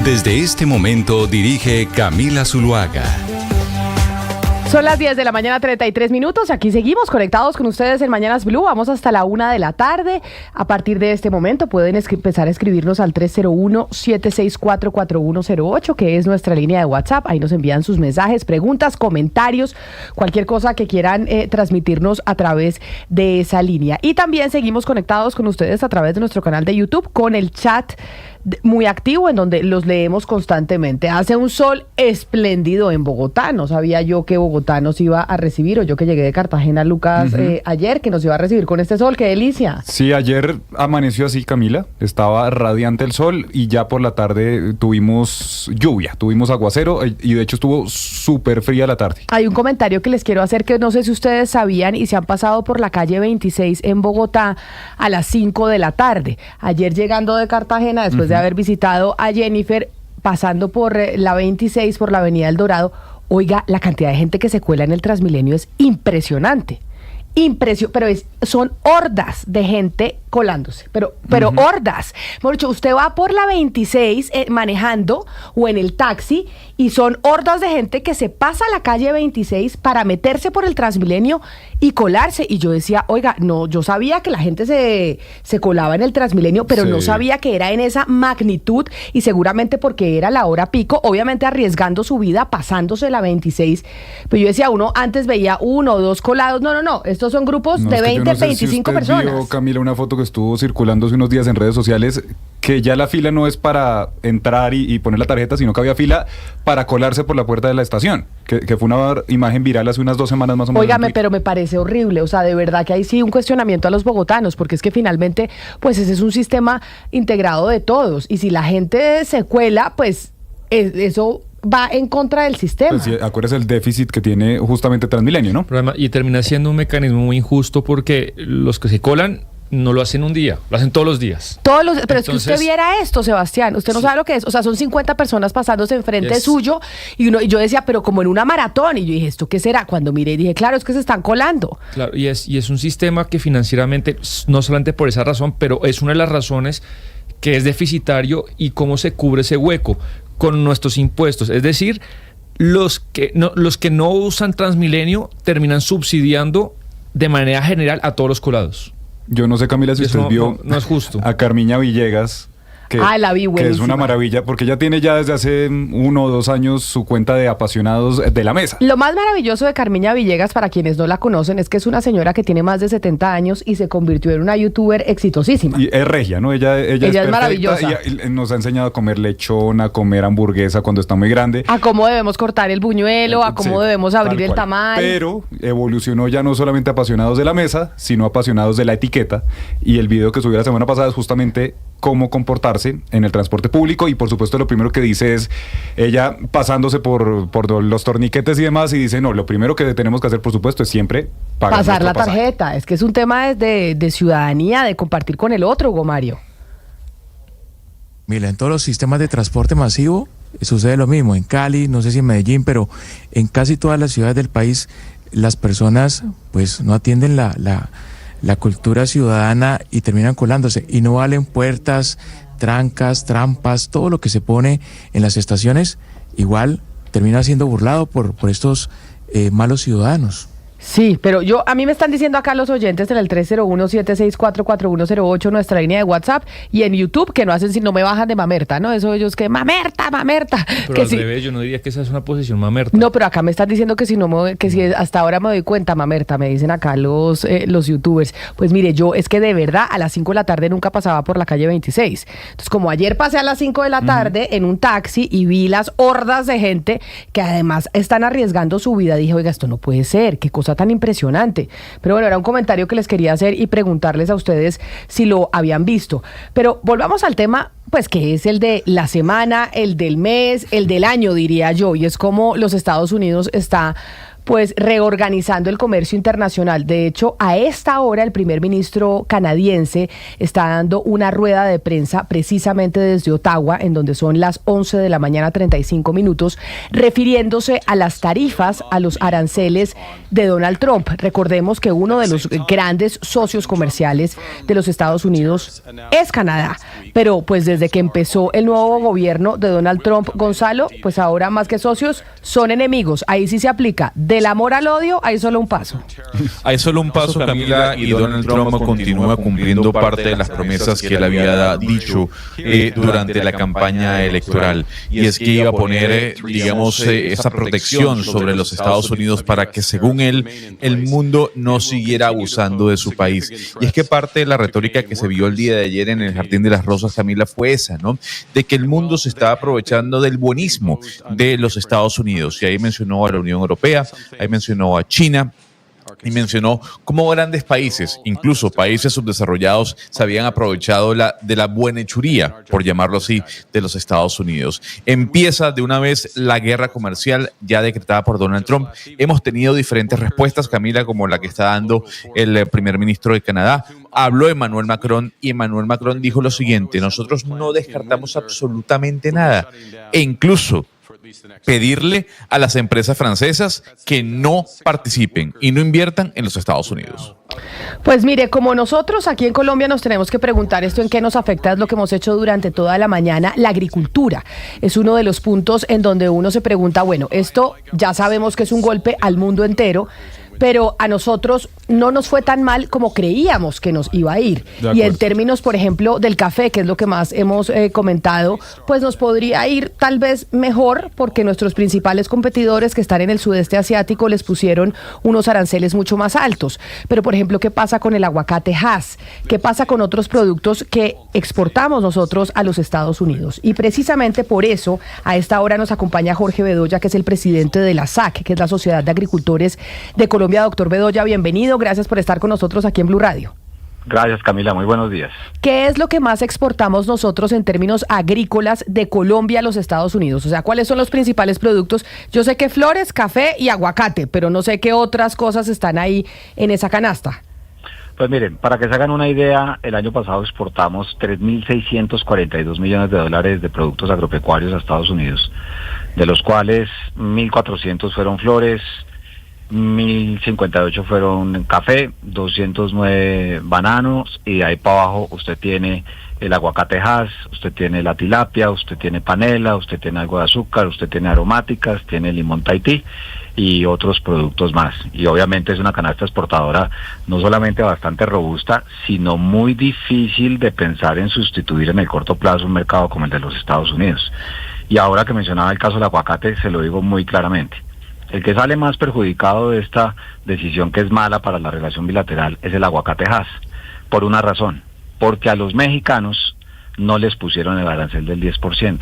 Desde este momento dirige Camila Zuluaga. Son las 10 de la mañana, 33 minutos. Aquí seguimos conectados con ustedes en Mañanas Blue. Vamos hasta la 1 de la tarde. A partir de este momento pueden empezar a escribirnos al 301-764-4108, que es nuestra línea de WhatsApp. Ahí nos envían sus mensajes, preguntas, comentarios, cualquier cosa que quieran transmitirnos a través de esa línea. Y también seguimos conectados con ustedes a través de nuestro canal de YouTube con el chat muy activo en donde los leemos constantemente. Hace un sol espléndido en Bogotá. No sabía yo que Bogotá nos iba a recibir, o yo que llegué de Cartagena, Lucas, ayer, que nos iba a recibir con este sol. ¡Qué delicia! Sí, ayer amaneció así, Camila. Estaba radiante el sol y ya por la tarde tuvimos lluvia, tuvimos aguacero y de hecho estuvo súper fría la tarde. Hay un comentario que les quiero hacer que no sé si ustedes sabían y se han pasado por la calle 26 en Bogotá a las 5 de la tarde. Ayer llegando de Cartagena, después de haber visitado a Jennifer, pasando por la 26, por la Avenida El Dorado, oiga, la cantidad de gente que se cuela en el Transmilenio es impresionante. Pero son hordas de gente colándose, pero hordas. Por hecho, usted va por la 26 manejando o en el taxi y son hordas de gente que se pasa a la calle 26 para meterse por el Transmilenio y colarse. Y yo decía, oiga, no, yo sabía que la gente se colaba en el Transmilenio, pero no sabía que era en esa magnitud, y seguramente porque era la hora pico, obviamente arriesgando su vida, pasándose la 26. Pero yo decía, uno antes veía 1 o 2 colados. No, estos son grupos de 20, 25 personas. Vio, Camila, una foto que estuvo circulando hace unos días en redes sociales, que ya la fila no es para entrar y poner la tarjeta, sino que había fila para colarse por la puerta de la estación, que fue una imagen viral hace unas 2 semanas más o menos. Óigame, pero me parece horrible, o sea, de verdad que hay sí un cuestionamiento a los bogotanos, porque es que finalmente, pues ese es un sistema integrado de todos, y si la gente se cuela, pues eso va en contra del sistema. Pues sí, acuérdese el déficit que tiene justamente Transmilenio, ¿no? Y termina siendo un mecanismo muy injusto, porque los que se colan no lo hacen un día, lo hacen todos los días. Pero entonces, es que usted viera esto, Sebastián, usted no sabe lo que es. O sea, son 50 personas pasándose enfrente suyo, y yo decía, pero como en una maratón, y yo dije, ¿esto qué será? Cuando miré y dije, claro, es que se están colando. Claro, y es un sistema que financieramente, no solamente por esa razón, pero es una de las razones que es deficitario. ¿Y cómo se cubre ese hueco? Con nuestros impuestos. Es decir, los que no usan Transmilenio terminan subsidiando de manera general a todos los colados. Yo no sé, Camila, si usted vio no es justo. A Carmiña Villegas, la vi, que es una maravilla, porque ella tiene ya desde hace 1 o 2 años su cuenta de apasionados de la mesa. Lo más maravilloso de Carmiña Villegas, para quienes no la conocen, es que es una señora que tiene más de 70 años y se convirtió en una youtuber exitosísima. Y es regia, ¿no? Ella es maravillosa. Y nos ha enseñado a comer lechón, a comer hamburguesa cuando está muy grande. A cómo debemos cortar el buñuelo, a cómo debemos abrir el tamal. Pero evolucionó ya no solamente apasionados de la mesa, sino apasionados de la etiqueta. Y el video que subió la semana pasada es justamente cómo comportarse en el transporte público, y por supuesto lo primero que dice es ella pasándose por los torniquetes y demás, y dice, no, lo primero que tenemos que hacer, por supuesto, es siempre pasar la tarjeta. Es que es un tema de ciudadanía, de compartir con el otro, Hugo Mario. Mira, en todos los sistemas de transporte masivo sucede lo mismo. En Cali, no sé si en Medellín, pero en casi todas las ciudades del país las personas pues no atienden la cultura ciudadana y terminan colándose, y no valen puertas, trancas, trampas, todo lo que se pone en las estaciones igual termina siendo burlado por estos malos ciudadanos. Sí, pero a mí me están diciendo acá los oyentes en el 301-764-4108, nuestra línea de WhatsApp, y en YouTube, que no hacen si no me bajan de mamerta, ¿no? Eso ellos que mamerta. Pero que al revés, yo no diría que esa es una posición mamerta. No, pero acá me están diciendo que si hasta ahora me doy cuenta, mamerta, me dicen acá los youtubers. Pues mire, yo es que de verdad a las 5 de la tarde nunca pasaba por la calle 26. Entonces, como ayer pasé a las 5 de la tarde en un taxi y vi las hordas de gente que además están arriesgando su vida, dije, oiga, esto no puede ser, qué cosa tan impresionante. Pero bueno, era un comentario que les quería hacer y preguntarles a ustedes si lo habían visto. Pero volvamos al tema, pues que es el de la semana, el del mes, el del año, diría yo, y es como los Estados Unidos está pues reorganizando el comercio internacional. De hecho, a esta hora el primer ministro canadiense está dando una rueda de prensa precisamente desde Ottawa, en donde son las 11 de la mañana 35 minutos, refiriéndose a las tarifas, a los aranceles de Donald Trump. Recordemos que uno de los grandes socios comerciales de los Estados Unidos es Canadá, pero pues desde que empezó el nuevo gobierno de Donald Trump, Gonzalo, pues ahora más que socios son enemigos. Ahí sí se aplica del amor al odio, hay solo un paso. Hay solo un paso, Camila, y Donald Trump continúa cumpliendo parte de las promesas que él había dicho durante la campaña electoral, y es que iba a poner, digamos, esa protección sobre los Estados Unidos para que, según él, el mundo no siguiera abusando de su país. Y es que parte de la retórica que se vio el día de ayer en el Jardín de las Rosas, Camila, fue esa, ¿no? De que el mundo se estaba aprovechando del buenismo de los Estados Unidos. Y ahí mencionó a la Unión Europea, ahí mencionó a China, y mencionó cómo grandes países, incluso países subdesarrollados, se habían aprovechado de la buenhechuría, por llamarlo así, de los Estados Unidos. Empieza de una vez la guerra comercial ya decretada por Donald Trump. Hemos tenido diferentes respuestas, Camila, como la que está dando el primer ministro de Canadá. Habló Emmanuel Macron y Emmanuel Macron dijo lo siguiente: nosotros no descartamos absolutamente nada, e incluso pedirle a las empresas francesas que no participen y no inviertan en los Estados Unidos. Pues mire, como nosotros aquí en Colombia nos tenemos que preguntar esto en qué nos afecta, es lo que hemos hecho durante toda la mañana. La agricultura es uno de los puntos en donde uno se pregunta, bueno, esto ya sabemos que es un golpe al mundo entero, pero a nosotros no nos fue tan mal como creíamos que nos iba a ir. Y en términos, por ejemplo, del café, que es lo que más hemos comentado, pues nos podría ir tal vez mejor, porque nuestros principales competidores que están en el sudeste asiático les pusieron unos aranceles mucho más altos. Pero, por ejemplo, ¿qué pasa con el aguacate Hass? ¿Qué pasa con otros productos que exportamos nosotros a los Estados Unidos? Y precisamente por eso, a esta hora nos acompaña Jorge Bedoya, que es el presidente de la SAC, que es la Sociedad de Agricultores de Colombia. Doctor Bedoya, bienvenido, gracias por estar con nosotros aquí en Blue Radio. Gracias, Camila, muy buenos días. ¿Qué es lo que más exportamos nosotros en términos agrícolas de Colombia a los Estados Unidos? O sea, ¿cuáles son los principales productos? Yo sé que flores, café y aguacate, pero no sé qué otras cosas están ahí en esa canasta. Pues miren, para que se hagan una idea, el año pasado exportamos 3.642 millones de dólares de productos agropecuarios a Estados Unidos, de los cuales 1.400 fueron flores, 1.058 fueron café, 209 bananos, y de ahí para abajo usted tiene el aguacate Hass, usted tiene la tilapia, usted tiene panela, usted tiene algo de azúcar, usted tiene aromáticas, tiene limón Tahití y otros productos más. Y obviamente es una canasta exportadora no solamente bastante robusta, sino muy difícil de pensar en sustituir en el corto plazo un mercado como el de los Estados Unidos. Y ahora que mencionaba el caso del aguacate, se lo digo muy claramente. El que sale más perjudicado de esta decisión, que es mala para la relación bilateral, es el aguacate Hass, por una razón, porque a los mexicanos no les pusieron el arancel del 10%.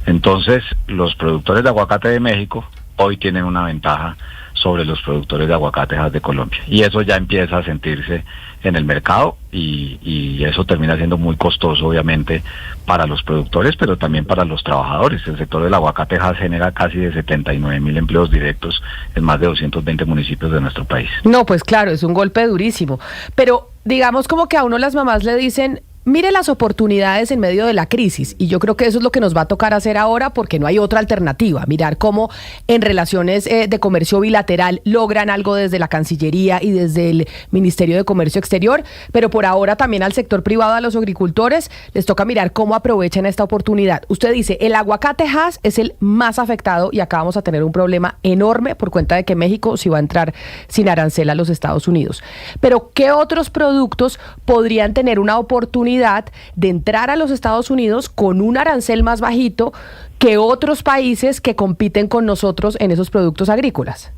Entonces, los productores de aguacate de México hoy tienen una ventaja sobre los productores de aguacate Hass de Colombia. Y eso ya empieza a sentirse en el mercado y eso termina siendo muy costoso, obviamente, para los productores, pero también para los trabajadores. El sector del aguacate Hass genera casi de 79.000 empleos directos en más de 220 municipios de nuestro país. No, pues claro, es un golpe durísimo. Pero digamos como que a uno las mamás le dicen: mire las oportunidades en medio de la crisis, y yo creo que eso es lo que nos va a tocar hacer ahora, porque no hay otra alternativa, mirar cómo en relaciones de comercio bilateral logran algo desde la Cancillería y desde el Ministerio de Comercio Exterior, pero por ahora también al sector privado, a los agricultores, les toca mirar cómo aprovechan esta oportunidad. Usted dice, el aguacate Hass es el más afectado y acá vamos a tener un problema enorme por cuenta de que México sí va a entrar sin arancel a los Estados Unidos. Pero, ¿qué otros productos podrían tener una oportunidad de entrar a los Estados Unidos con un arancel más bajito que otros países que compiten con nosotros en esos productos agrícolas?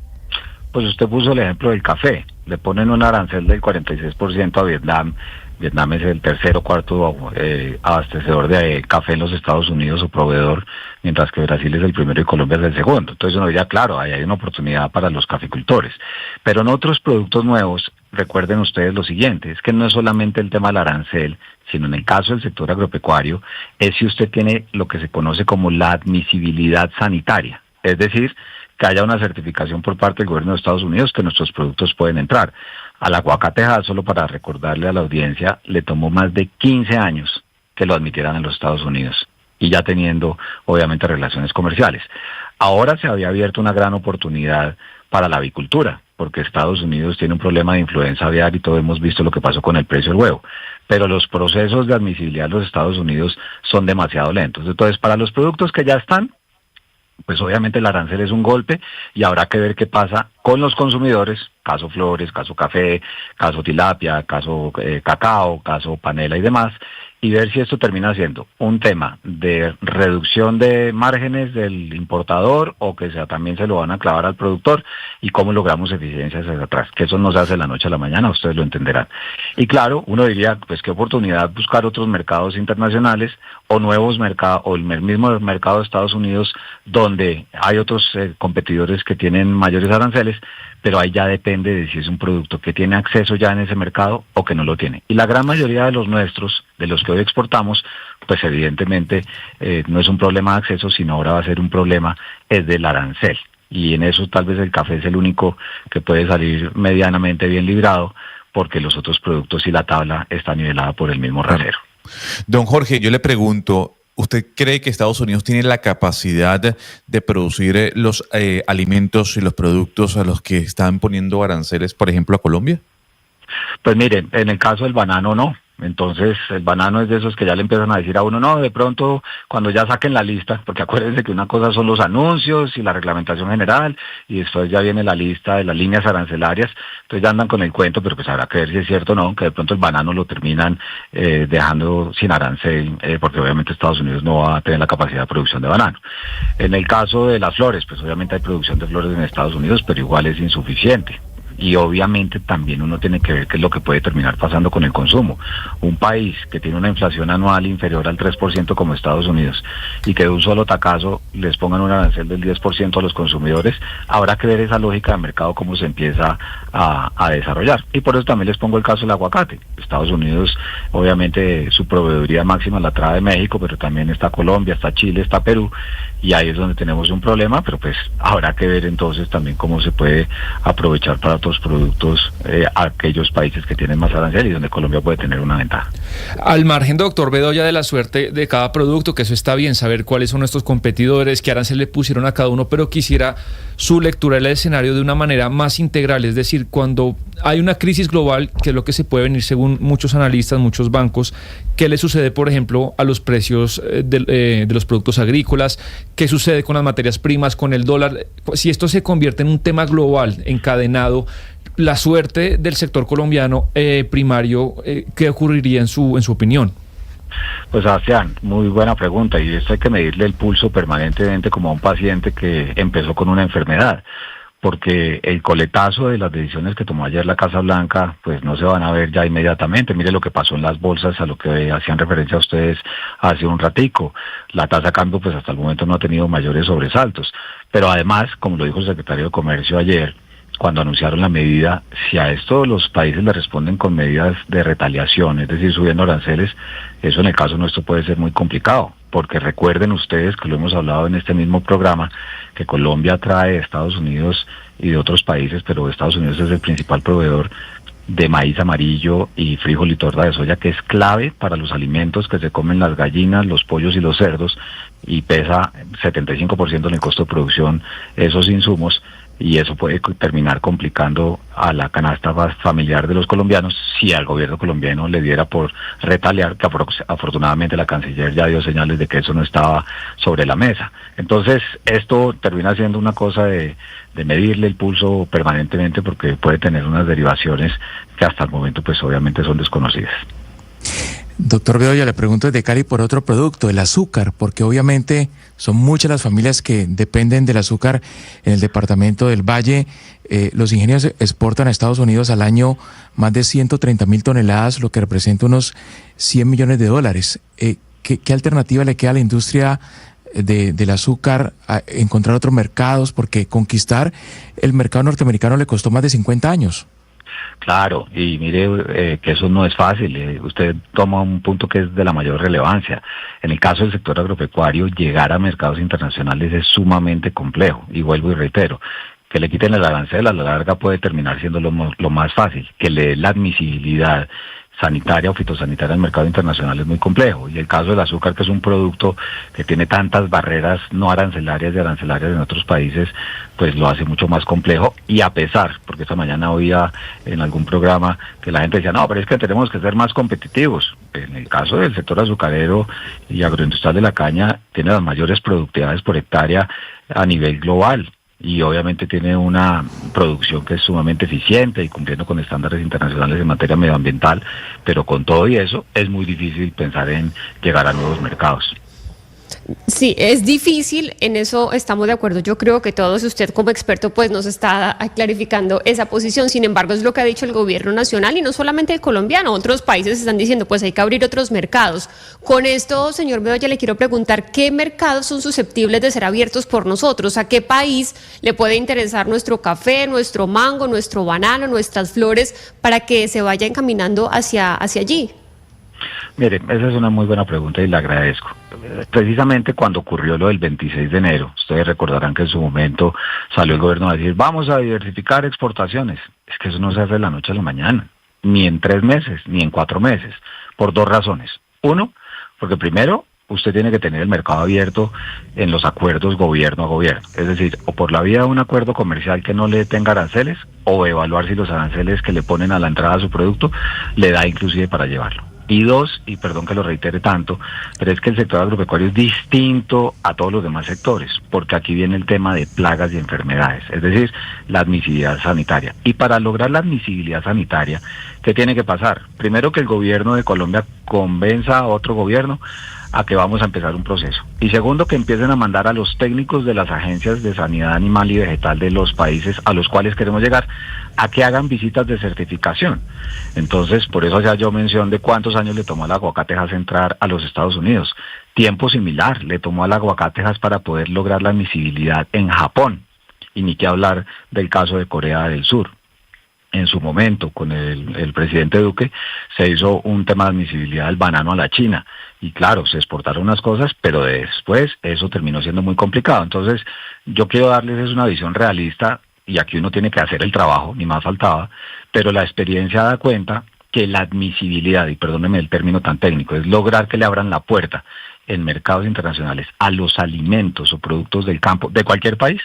Pues usted puso el ejemplo del café. Le ponen un arancel del 46% a Vietnam. Vietnam es el tercer o cuarto abastecedor de café en los Estados Unidos o proveedor, mientras que Brasil es el primero y Colombia es el segundo. Entonces uno diría, claro, ahí hay una oportunidad para los caficultores. Pero en otros productos nuevos, recuerden ustedes lo siguiente, es que no es solamente el tema del arancel, sino en el caso del sector agropecuario, es si usted tiene lo que se conoce como la admisibilidad sanitaria. Es decir, que haya una certificación por parte del gobierno de Estados Unidos que nuestros productos pueden entrar. Al aguacatejas, solo para recordarle a la audiencia, le tomó más de 15 años que lo admitieran en los Estados Unidos, y ya teniendo obviamente relaciones comerciales. Ahora se había abierto una gran oportunidad para la avicultura, porque Estados Unidos tiene un problema de influenza aviar y todos hemos visto lo que pasó con el precio del huevo. Pero los procesos de admisibilidad de los Estados Unidos son demasiado lentos. Entonces, para los productos que ya están, pues obviamente el arancel es un golpe y habrá que ver qué pasa con los consumidores, caso flores, caso café, caso tilapia, caso cacao, caso panela y demás, y ver si esto termina siendo un tema de reducción de márgenes del importador o que también se lo van a clavar al productor, y cómo logramos eficiencias hacia atrás, que eso no se hace de la noche a la mañana, ustedes lo entenderán. Y claro, uno diría, pues qué oportunidad buscar otros mercados internacionales o nuevos mercados, o el mismo mercado de Estados Unidos, donde hay otros competidores que tienen mayores aranceles, pero ahí ya depende de si es un producto que tiene acceso ya en ese mercado o que no lo tiene. Y la gran mayoría de los nuestros, de los que hoy exportamos, pues evidentemente no es un problema de acceso, sino ahora va a ser un problema es del arancel. Y en eso tal vez el café es el único que puede salir medianamente bien librado, porque los otros productos y la tabla está nivelada por el mismo rasero. Don Jorge, yo le pregunto, ¿usted cree que Estados Unidos tiene la capacidad de producir los alimentos y los productos a los que están poniendo aranceles, por ejemplo, a Colombia? Pues miren, en el caso del banano no. Entonces el banano es de esos que ya le empiezan a decir a uno, no, de pronto cuando ya saquen la lista, porque acuérdense que una cosa son los anuncios y la reglamentación general, y después ya viene la lista de las líneas arancelarias, entonces ya andan con el cuento, pero pues habrá que ver si es cierto o no, que de pronto el banano lo terminan dejando sin arancel, porque obviamente Estados Unidos no va a tener la capacidad de producción de banano. En el caso de las flores, pues obviamente hay producción de flores en Estados Unidos, pero igual es insuficiente. Y obviamente también uno tiene que ver qué es lo que puede terminar pasando con el consumo. Un país que tiene una inflación anual inferior al 3% como Estados Unidos, y que de un solo tacazo les pongan un arancel del 10% a los consumidores, habrá que ver esa lógica de mercado cómo se empieza a desarrollar. Y por eso también les pongo el caso del aguacate. Estados Unidos, obviamente su proveeduría máxima la trae de México, pero también está Colombia, está Chile, está Perú, y ahí es donde tenemos un problema, pero pues habrá que ver entonces también cómo se puede aprovechar para otros productos aquellos países que tienen más arancel y donde Colombia puede tener una ventaja. Al margen, doctor Bedoya, de la suerte de cada producto, que eso está bien, saber cuáles son nuestros competidores, qué arancel le pusieron a cada uno, pero quisiera su lectura del escenario de una manera más integral, es decir, cuando hay una crisis global, que es lo que se puede venir según muchos analistas, muchos bancos, ¿qué le sucede, por ejemplo, a los precios de los productos agrícolas? ¿Qué sucede con las materias primas, con el dólar? Si esto se convierte en un tema global, encadenado, la suerte del sector colombiano primario, ¿qué ocurriría en su opinión? Pues Sebastián, muy buena pregunta, y esto hay que medirle el pulso permanentemente como a un paciente que empezó con una enfermedad, porque el coletazo de las decisiones que tomó ayer la Casa Blanca pues no se van a ver ya inmediatamente. Mire lo que pasó en las bolsas, a lo que hacían referencia a ustedes hace un ratico. La tasa de cambio pues hasta el momento no ha tenido mayores sobresaltos, pero además, como lo dijo el secretario de Comercio ayer, cuando anunciaron la medida, si a esto los países le responden con medidas de retaliación, es decir, subiendo aranceles, eso en el caso nuestro puede ser muy complicado, porque recuerden ustedes que lo hemos hablado en este mismo programa, que Colombia trae de Estados Unidos y de otros países, pero Estados Unidos es el principal proveedor de maíz amarillo y frijol y torta de soya, que es clave para los alimentos que se comen las gallinas, los pollos y los cerdos, y pesa 75% en el costo de producción esos insumos, y eso puede terminar complicando a la canasta familiar de los colombianos si al gobierno colombiano le diera por retaliar, que afortunadamente la canciller ya dio señales de que eso no estaba sobre la mesa. Entonces esto termina siendo una cosa de medirle el pulso permanentemente, porque puede tener unas derivaciones que hasta el momento pues obviamente son desconocidas. Doctor Bedoya, le pregunto desde Cali por otro producto, el azúcar, porque obviamente son muchas las familias que dependen del azúcar en el departamento del Valle. Los ingenios exportan a Estados Unidos al año más de 130.000 toneladas, lo que representa unos $100 millones. ¿Qué alternativa le queda a la industria del azúcar a encontrar otros mercados? Porque conquistar el mercado norteamericano le costó más de 50 años. Claro, y mire que eso no es fácil. Usted toma un punto que es de la mayor relevancia. En el caso del sector agropecuario, llegar a mercados internacionales es sumamente complejo. Y vuelvo y reitero, que le quiten el arancel a la larga puede terminar siendo lo más fácil. Que le dé la admisibilidad sanitaria o fitosanitaria al mercado internacional es muy complejo. Y el caso del azúcar, que es un producto que tiene tantas barreras no arancelarias y arancelarias en otros países, pues lo hace mucho más complejo. Y a pesar, porque esta mañana oía en algún programa que la gente decía, no, pero es que tenemos que ser más competitivos. En el caso del sector azucarero y agroindustrial de la caña, tiene las mayores productividades por hectárea a nivel global. Y obviamente tiene una producción que es sumamente eficiente y cumpliendo con estándares internacionales en materia medioambiental, pero con todo y eso es muy difícil pensar en llegar a nuevos mercados. Sí, es difícil, en eso estamos de acuerdo. Yo creo que todos, usted como experto pues nos está clarificando esa posición. Sin embargo, es lo que ha dicho el gobierno nacional y no solamente el colombiano, otros países están diciendo pues hay que abrir otros mercados. Con esto, señor Bedoya, le quiero preguntar ¿qué mercados son susceptibles de ser abiertos por nosotros? ¿A qué país le puede interesar nuestro café, nuestro mango, nuestro banano, nuestras flores para que se vaya encaminando hacia allí? Mire, esa es una muy buena pregunta y le agradezco. Precisamente cuando ocurrió lo del 26 de enero, ustedes recordarán que en su momento salió el gobierno a decir, vamos a diversificar exportaciones. Es que eso no se hace de la noche a la mañana, ni en 3 meses, ni en 4 meses, por 2 razones. Uno, porque primero, usted tiene que tener el mercado abierto en los acuerdos gobierno a gobierno. Es decir, o por la vía de un acuerdo comercial que no le tenga aranceles, o evaluar si los aranceles que le ponen a la entrada a su producto le da inclusive para llevarlo. Y 2, y perdón que lo reitere tanto, pero es que el sector agropecuario es distinto a todos los demás sectores, porque aquí viene el tema de plagas y enfermedades, es decir, la admisibilidad sanitaria. Y para lograr la admisibilidad sanitaria, ¿qué tiene que pasar? Primero, que el gobierno de Colombia convenza a otro gobierno a que vamos a empezar un proceso. Y segundo, que empiecen a mandar a los técnicos de las agencias de sanidad animal y vegetal de los países a los cuales queremos llegar, a que hagan visitas de certificación. Entonces, por eso ya yo mencioné de cuántos años le tomó al aguacatejas entrar a los Estados Unidos. Tiempo similar le tomó al aguacatejas para poder lograr la admisibilidad en Japón. Y ni que hablar del caso de Corea del Sur. En su momento, con el presidente Duque, se hizo un tema de admisibilidad del banano a la China. Y claro, se exportaron unas cosas, pero después eso terminó siendo muy complicado. Entonces, yo quiero darles una visión realista, y aquí uno tiene que hacer el trabajo, ni más faltaba, pero la experiencia da cuenta que la admisibilidad, y perdónenme el término tan técnico, es lograr que le abran la puerta en mercados internacionales a los alimentos o productos del campo de cualquier país.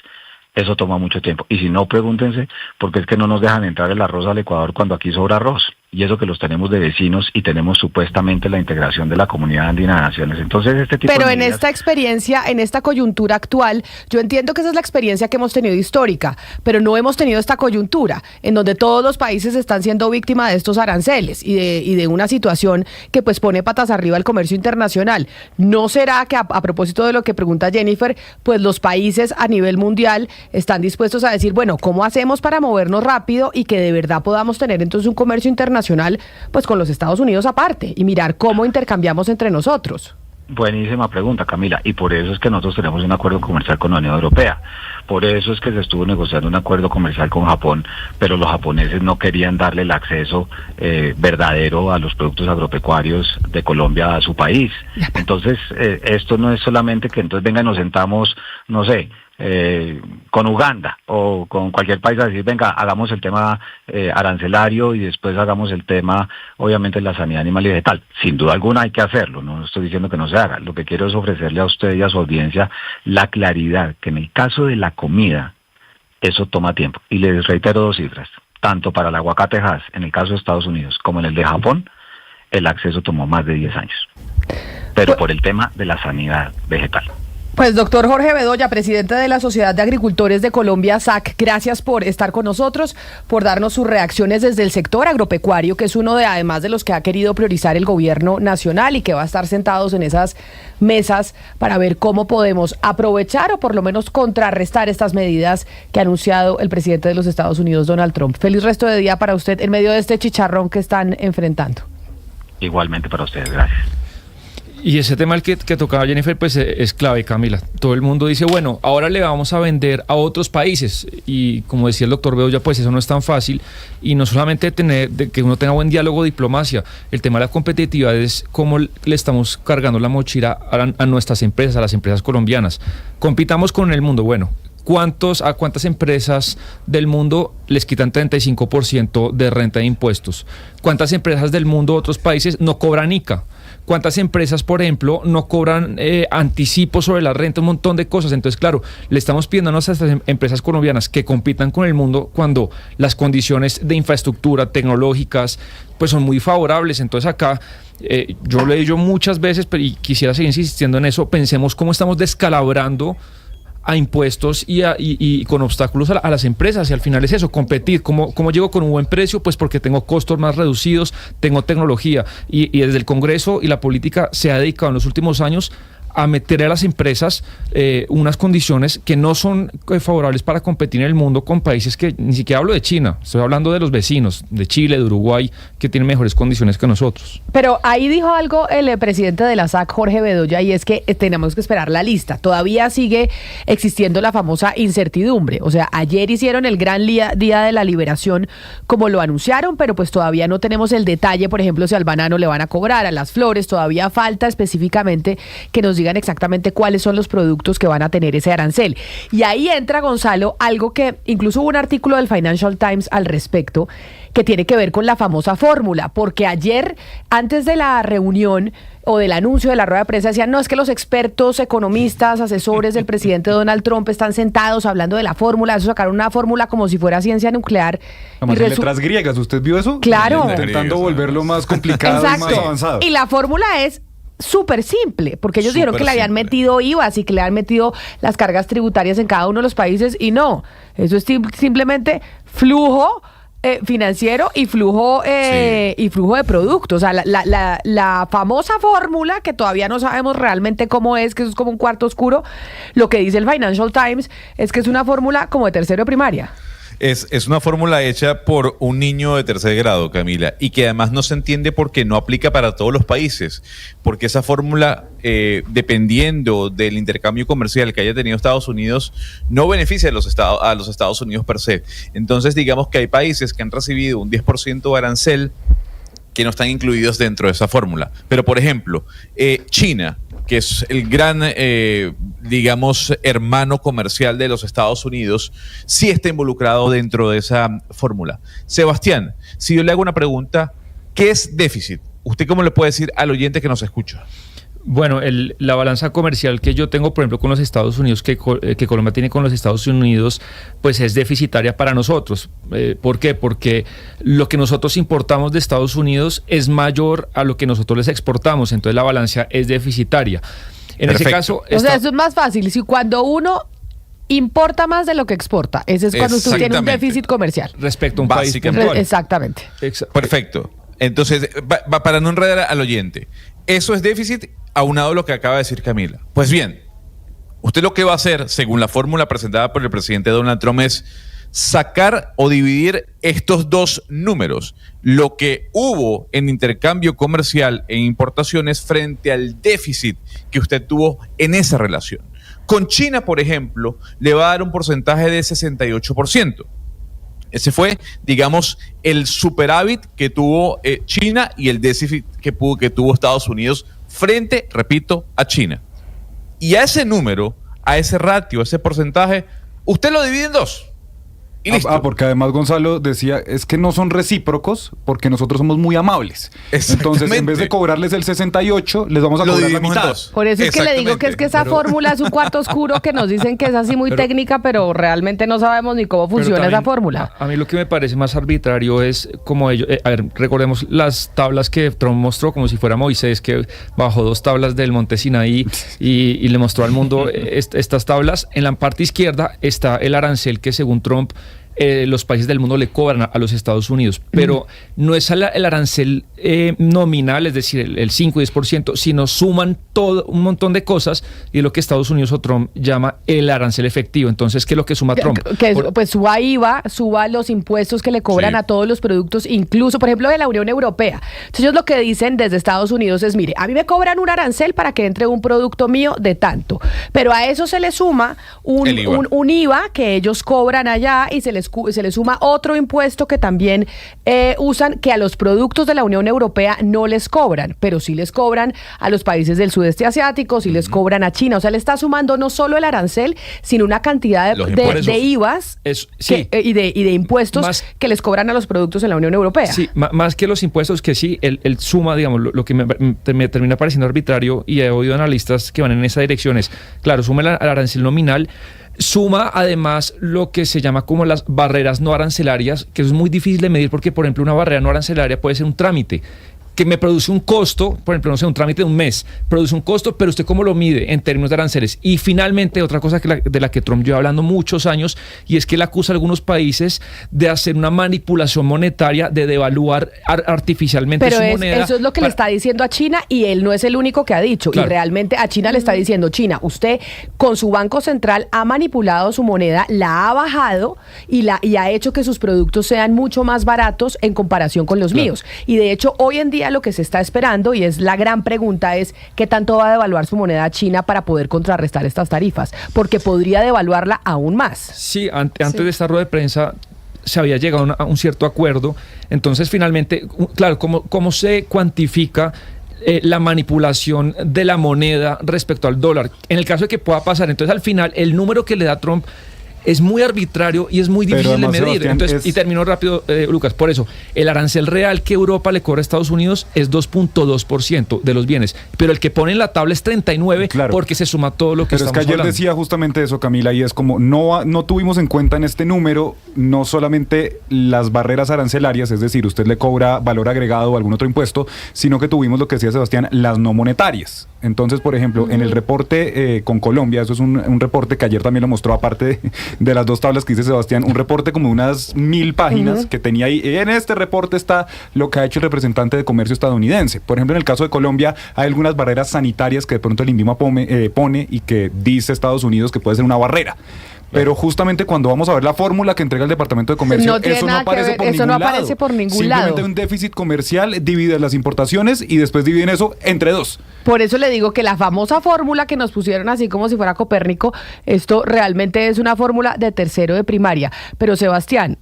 Eso toma mucho tiempo. Y si no, pregúntense por qué es que no nos dejan entrar el arroz al Ecuador cuando aquí sobra arroz. Y eso que los tenemos de vecinos y tenemos supuestamente la integración de la Comunidad Andina de Naciones. Entonces, este tipo Pero de en esta experiencia, en esta coyuntura actual, yo entiendo que esa es la experiencia que hemos tenido histórica, pero no hemos tenido esta coyuntura en donde todos los países están siendo víctimas de estos aranceles y de una situación que pues pone patas arriba al comercio internacional. ¿No será que a propósito de lo que pregunta Jennifer, pues los países a nivel mundial están dispuestos a decir, bueno, ¿cómo hacemos para movernos rápido y que de verdad podamos tener entonces un comercio internacional pues con los Estados Unidos aparte y mirar cómo intercambiamos entre nosotros? Buenísima pregunta, Camila, y por eso es que nosotros tenemos un acuerdo comercial con la Unión Europea. Por eso es que se estuvo negociando un acuerdo comercial con Japón, pero los japoneses no querían darle el acceso verdadero a los productos agropecuarios de Colombia a su país. Entonces, esto no es solamente que entonces venga y nos sentamos, no sé, con Uganda o con cualquier país a decir, venga, hagamos el tema arancelario y después hagamos el tema, obviamente, la sanidad animal y vegetal. Sin duda alguna hay que hacerlo, no estoy diciendo que no se haga. Lo que quiero es ofrecerle a usted y a su audiencia la claridad que en el caso de la comida, eso toma tiempo. Y les reitero 2 cifras. Tanto para el aguacatejas, en el caso de Estados Unidos, como en el de Japón, el acceso tomó más de 10 años. Pero por el tema de la sanidad vegetal. Pues doctor Jorge Bedoya, presidente de la Sociedad de Agricultores de Colombia, SAC, gracias por estar con nosotros, por darnos sus reacciones desde el sector agropecuario, que es uno de, además de los que ha querido priorizar el gobierno nacional y que va a estar sentados en esas mesas para ver cómo podemos aprovechar o por lo menos contrarrestar estas medidas que ha anunciado el presidente de los Estados Unidos, Donald Trump. Feliz resto de día para usted en medio de este chicharrón que están enfrentando. Igualmente para ustedes, gracias. Y ese tema el que tocaba Jennifer, pues es clave, Camila. Todo el mundo dice, bueno, ahora le vamos a vender a otros países. Y como decía el doctor Bedoya, pues eso no es tan fácil. Y no solamente que uno tenga buen diálogo, diplomacia. El tema de la competitividad es cómo le estamos cargando la mochila a nuestras empresas, a las empresas colombianas. Compitamos con el mundo. Bueno, ¿a cuántas empresas del mundo les quitan 35% de renta de impuestos? ¿Cuántas empresas del mundo, otros países, no cobran ICA? ¿Cuántas empresas, por ejemplo, no cobran anticipos sobre la renta? Un montón de cosas. Entonces, claro, le estamos pidiendo a nuestras empresas colombianas que compitan con el mundo cuando las condiciones de infraestructura tecnológicas pues son muy favorables. Entonces acá, yo lo he dicho muchas veces, pero y quisiera seguir insistiendo en eso, pensemos cómo estamos descalabrando a impuestos y con obstáculos a las empresas, y al final es eso, competir. ¿Cómo llego con un buen precio? Pues porque tengo costos más reducidos, tengo tecnología, y desde el Congreso y la política se ha dedicado en los últimos años a meter a las empresas unas condiciones que no son favorables para competir en el mundo con países que, ni siquiera hablo de China, estoy hablando de los vecinos, de Chile, de Uruguay, que tienen mejores condiciones que nosotros. Pero ahí dijo algo el presidente de la SAC, Jorge Bedoya, y es que tenemos que esperar la lista. Todavía sigue existiendo la famosa incertidumbre. O sea, ayer hicieron el gran día de la liberación, como lo anunciaron, pero pues todavía no tenemos el detalle, por ejemplo, si al banano le van a cobrar, a las flores, todavía falta específicamente que nos digan exactamente cuáles son los productos que van a tener ese arancel. Y ahí entra, Gonzalo, algo que incluso hubo un artículo del Financial Times al respecto, que tiene que ver con la famosa fórmula, porque ayer, antes de la reunión o del anuncio de la rueda de prensa, decían, no, es que los expertos, economistas, asesores del presidente Donald Trump están sentados hablando de la fórmula. Eso sacaron una fórmula como si fuera ciencia nuclear. Además, en letras griegas, ¿usted vio eso? Claro. Intentando volverlo más complicado y más avanzado. Y la fórmula es súper simple, porque ellos dijeron que le habían metido IVA, y que le habían metido las cargas tributarias en cada uno de los países, y no, eso es simplemente flujo financiero y flujo de productos. O sea, la famosa fórmula, que todavía no sabemos realmente cómo es, que eso es como un cuarto oscuro. Lo que dice el Financial Times es que es una fórmula como de tercero de primaria. Es una fórmula hecha por un niño de tercer grado, Camila, y que además no se entiende porque no aplica para todos los países, porque esa fórmula, dependiendo del intercambio comercial que haya tenido Estados Unidos, no beneficia a los Estados Unidos per se. Entonces, digamos que hay países que han recibido un 10% de arancel que no están incluidos dentro de esa fórmula. Pero, por ejemplo, China, que es el gran, digamos, hermano comercial de los Estados Unidos, sí está involucrado dentro de esa fórmula. Sebastián, si yo le hago una pregunta, ¿qué es déficit? ¿Usted cómo le puede decir al oyente que nos escucha? Bueno, la balanza comercial que yo tengo, por ejemplo, con los Estados Unidos, que Colombia tiene con los Estados Unidos, pues es deficitaria para nosotros. ¿Por qué? Porque lo que nosotros importamos de Estados Unidos es mayor a lo que nosotros les exportamos, entonces la balanza es deficitaria. En ese caso... O sea, eso es más fácil. Si cuando uno importa más de lo que exporta, ese es cuando usted tiene un déficit comercial. Respecto a un país puntual. Exactamente. Perfecto. Entonces, para no enredar al oyente, eso es déficit aunado a lo que acaba de decir Camila. Pues bien, usted lo que va a hacer, según la fórmula presentada por el presidente Donald Trump, es sacar o dividir estos dos números, lo que hubo en intercambio comercial e importaciones frente al déficit que usted tuvo en esa relación. Con China, por ejemplo, le va a dar un porcentaje de 68%. Ese fue, digamos, el superávit que tuvo China y el déficit que tuvo Estados Unidos frente, repito, a China. Y a ese número, a ese ratio, a ese porcentaje, usted lo divide en dos. Y listo. Porque además Gonzalo decía, es que no son recíprocos porque nosotros somos muy amables. Entonces, en vez de cobrarles el 68, les vamos a cobrar la mitad. Por eso es que le digo que esa fórmula es un cuarto oscuro, que nos dicen que es así muy técnica, pero realmente no sabemos ni cómo funciona esa fórmula. A mí lo que me parece más arbitrario es como ellos, recordemos las tablas que Trump mostró como si fuera Moisés, que bajó 2 tablas del monte Sinaí y le mostró al mundo estas tablas. En la parte izquierda está el arancel que según Trump los países del mundo le cobran a los Estados Unidos, pero no es el arancel nominal, es decir, el 5 y 10%, sino suman todo un montón de cosas y es lo que Estados Unidos o Trump llama el arancel efectivo. Entonces, ¿qué es lo que suma Trump? Pues suba IVA, suba los impuestos que le cobran a todos los productos, incluso, por ejemplo, de la Unión Europea. Entonces, ellos lo que dicen desde Estados Unidos es, mire, a mí me cobran un arancel para que entre un producto mío de tanto, pero a eso se le suma un IVA que ellos cobran allá y se le suma otro impuesto que también usan, que a los productos de la Unión Europea no les cobran, pero sí les cobran a los países del sudeste asiático, sí les cobran a China. O sea, le está sumando no solo el arancel, sino una cantidad de IVAs y de impuestos que les cobran a los productos en la Unión Europea. Sí, más que los impuestos, que sí, el suma, digamos, lo que me termina pareciendo arbitrario, y he oído analistas que van en esa dirección, es, claro, suma el arancel nominal, suma además lo que se llama como las barreras no arancelarias, que es muy difícil de medir porque, por ejemplo, una barrera no arancelaria puede ser un trámite que me produce un costo, por ejemplo, no sé, un trámite de un mes, produce un costo, pero usted cómo lo mide en términos de aranceles. Y finalmente, otra cosa de la que Trump lleva hablando muchos años, y es que él acusa a algunos países de hacer una manipulación monetaria, de devaluar artificialmente su moneda. Eso es lo que le está diciendo a China, y él no es el único que ha dicho. Claro. Y realmente a China le está diciendo, China, usted con su Banco Central ha manipulado su moneda, la ha bajado y ha hecho que sus productos sean mucho más baratos en comparación con los míos. Y de hecho, hoy en día lo que se está esperando, y es la gran pregunta, es qué tanto va a devaluar su moneda China para poder contrarrestar estas tarifas, porque podría devaluarla aún más. Sí, antes de esta rueda de prensa se había llegado a un cierto acuerdo. Entonces, finalmente, claro, ¿cómo se cuantifica la manipulación de la moneda respecto al dólar? En el caso de que pueda pasar, entonces al final el número que le da Trump es muy arbitrario y es muy difícil de medir. Sebastián, entonces, y termino rápido, Lucas, por eso, el arancel real que Europa le cobra a Estados Unidos es 2.2% de los bienes, pero el que pone en la tabla es 39%, claro, porque se suma todo lo que estamos hablando. Pero es que ayer decía justamente eso, Camila, y es como no tuvimos en cuenta en este número no solamente las barreras arancelarias, es decir, usted le cobra valor agregado o algún otro impuesto, sino que tuvimos lo que decía Sebastián, las no monetarias. Entonces, por ejemplo, en el reporte con Colombia, eso es un reporte que ayer también lo mostró, aparte de las dos tablas que dice Sebastián, un reporte como unas 1000 páginas que tenía ahí. En este reporte está lo que ha hecho el representante de comercio estadounidense. Por ejemplo, en el caso de Colombia hay algunas barreras sanitarias que de pronto el INVIMA pone y que dice Estados Unidos que puede ser una barrera. Pero justamente cuando vamos a ver la fórmula que entrega el Departamento de Comercio, eso no aparece por ningún lado. Simplemente un déficit comercial, divide las importaciones y después dividen eso entre dos. Por eso le digo que la famosa fórmula que nos pusieron así como si fuera Copérnico, esto realmente es una fórmula de tercero de primaria. Pero Sebastián,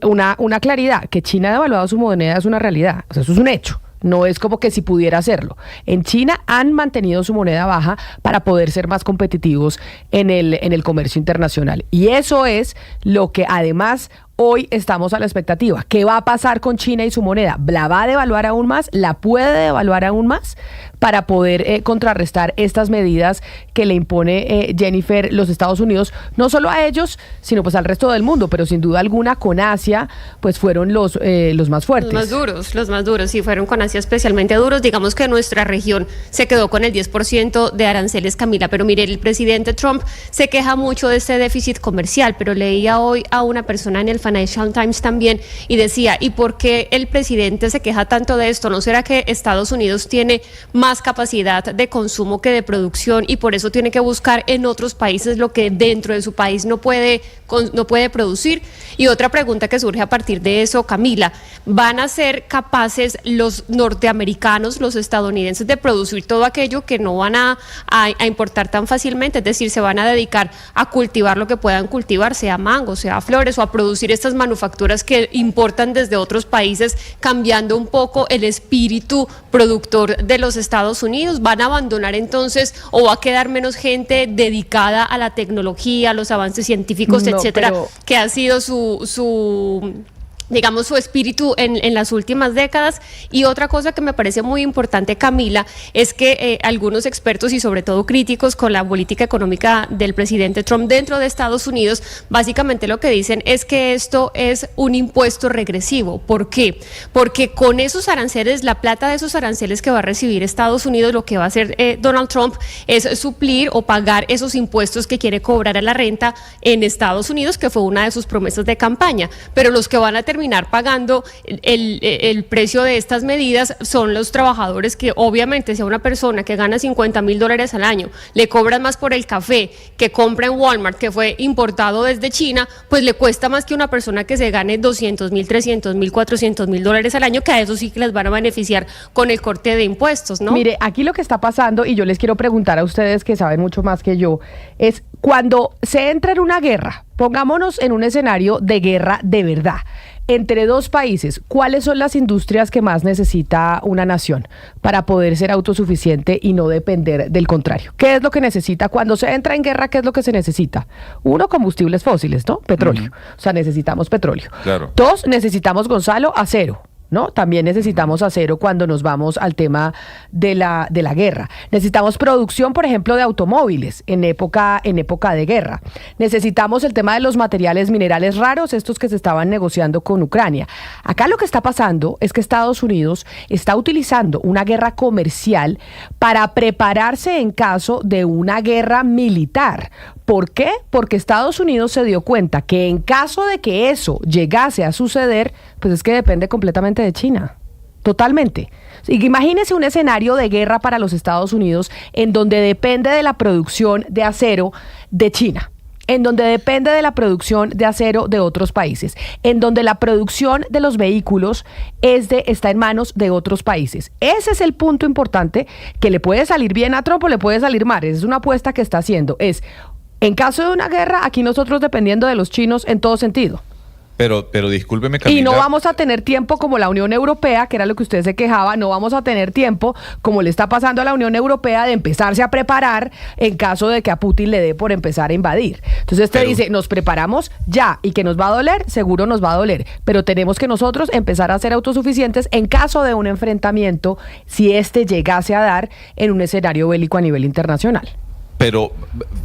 una claridad, que China ha devaluado su moneda es una realidad, o sea, eso es un hecho. No es como que si pudiera hacerlo. En China han mantenido su moneda baja para poder ser más competitivos en el comercio internacional. Y eso es lo que además hoy estamos a la expectativa. ¿Qué va a pasar con China y su moneda? ¿La va a devaluar aún más? ¿La puede devaluar aún más? Para poder contrarrestar estas medidas que le impone Jennifer, los Estados Unidos, no solo a ellos, sino pues al resto del mundo, pero sin duda alguna con Asia, pues fueron los más fuertes. Los más duros, sí, fueron con Asia especialmente duros. Digamos que nuestra región se quedó con el 10% de aranceles, Camila, pero mire, el presidente Trump se queja mucho de este déficit comercial, pero leía hoy a una persona en el Financial Times también y decía, ¿y por qué el presidente se queja tanto de esto? ¿No será que Estados Unidos tiene más capacidad de consumo que de producción y por eso tiene que buscar en otros países lo que dentro de su país no puede producir? Y otra pregunta que surge a partir de eso, Camila, ¿van a ser capaces los norteamericanos, los estadounidenses, de producir todo aquello que no van a importar tan fácilmente? Es decir, ¿se van a dedicar a cultivar lo que puedan cultivar, sea mango, sea flores, o a producir estas manufacturas que importan desde otros países, cambiando un poco el espíritu productor de los Estados Unidos? ¿Van a abandonar entonces o va a quedar menos gente dedicada a la tecnología, a los avances científicos, etcétera, que ha sido su digamos, su espíritu en las últimas décadas. Y otra cosa que me parece muy importante, Camila, es que algunos expertos y sobre todo críticos con la política económica del presidente Trump dentro de Estados Unidos, básicamente lo que dicen es que esto es un impuesto regresivo. ¿Por qué? Porque con esos aranceles, la plata de esos aranceles que va a recibir Estados Unidos, lo que va a hacer Donald Trump es suplir o pagar esos impuestos que quiere cobrar a la renta en Estados Unidos, que fue una de sus promesas de campaña. Pero los que van a terminar pagando el precio de estas medidas son los trabajadores, que obviamente, si a una persona que gana $50,000 al año le cobran más por el café que compra en Walmart, que fue importado desde China, pues le cuesta más que una persona que se gane $200,000, $300,000, $400,000 al año, que a eso sí que les van a beneficiar con el corte de impuestos, ¿no? Mire, aquí lo que está pasando, y yo les quiero preguntar a ustedes que saben mucho más que yo, es cuando se entra en una guerra, pongámonos en un escenario de guerra de verdad, entre dos países, ¿cuáles son las industrias que más necesita una nación para poder ser autosuficiente y no depender del contrario? ¿Qué es lo que necesita? Cuando se entra en guerra, ¿qué es lo que se necesita? Uno, combustibles fósiles, ¿no? Petróleo. O sea, necesitamos petróleo. Claro. Dos, necesitamos, Gonzalo, acero, ¿no? También necesitamos acero cuando nos vamos al tema de la guerra. Necesitamos producción, por ejemplo, de automóviles en época de guerra. Necesitamos el tema de los materiales minerales raros, estos que se estaban negociando con Ucrania. Acá lo que está pasando es que Estados Unidos está utilizando una guerra comercial para prepararse en caso de una guerra militar. ¿Por qué? Porque Estados Unidos se dio cuenta que en caso de que eso llegase a suceder, pues es que depende completamente de China. Totalmente. Imagínese un escenario de guerra para los Estados Unidos en donde depende de la producción de acero de China, en donde depende de la producción de acero de otros países, en donde la producción de los vehículos está en manos de otros países. Ese es el punto importante, que le puede salir bien a Trump o le puede salir mal. Esa es una apuesta que está haciendo. En caso de una guerra, aquí nosotros dependiendo de los chinos en todo sentido. Pero discúlpeme, Camila. Y no vamos a tener tiempo como la Unión Europea, que era lo que usted se quejaba, no vamos a tener tiempo, como le está pasando a la Unión Europea, de empezarse a preparar en caso de que a Putin le dé por empezar a invadir. Entonces usted dice, nos preparamos ya, y que nos va a doler, seguro nos va a doler, pero tenemos que nosotros empezar a ser autosuficientes en caso de un enfrentamiento, si llegase a dar en un escenario bélico a nivel internacional. Pero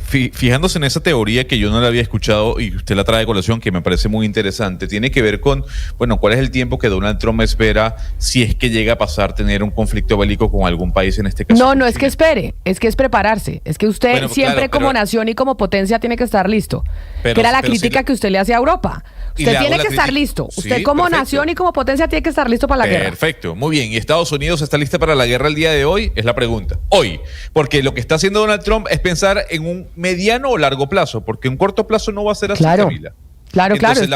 fijándose en esa teoría que yo no la había escuchado y usted la trae a colación, que me parece muy interesante, tiene que ver con, bueno, cuál es el tiempo que Donald Trump espera si es que llega a pasar tener un conflicto bélico con algún país, en este caso. No es que espere, es que es prepararse. Es que usted siempre como nación y como potencia tiene que estar listo. Que era la crítica que usted le hacía a Europa. Usted tiene que estar listo. Usted como nación y como potencia tiene que estar listo para la guerra. Perfecto, muy bien. ¿Y Estados Unidos está lista para la guerra el día de hoy? Es la pregunta. Hoy. Porque lo que está haciendo Donald Trump es pensar en un mediano o largo plazo, porque un corto plazo no va a ser así, Camila. Claro. Entonces,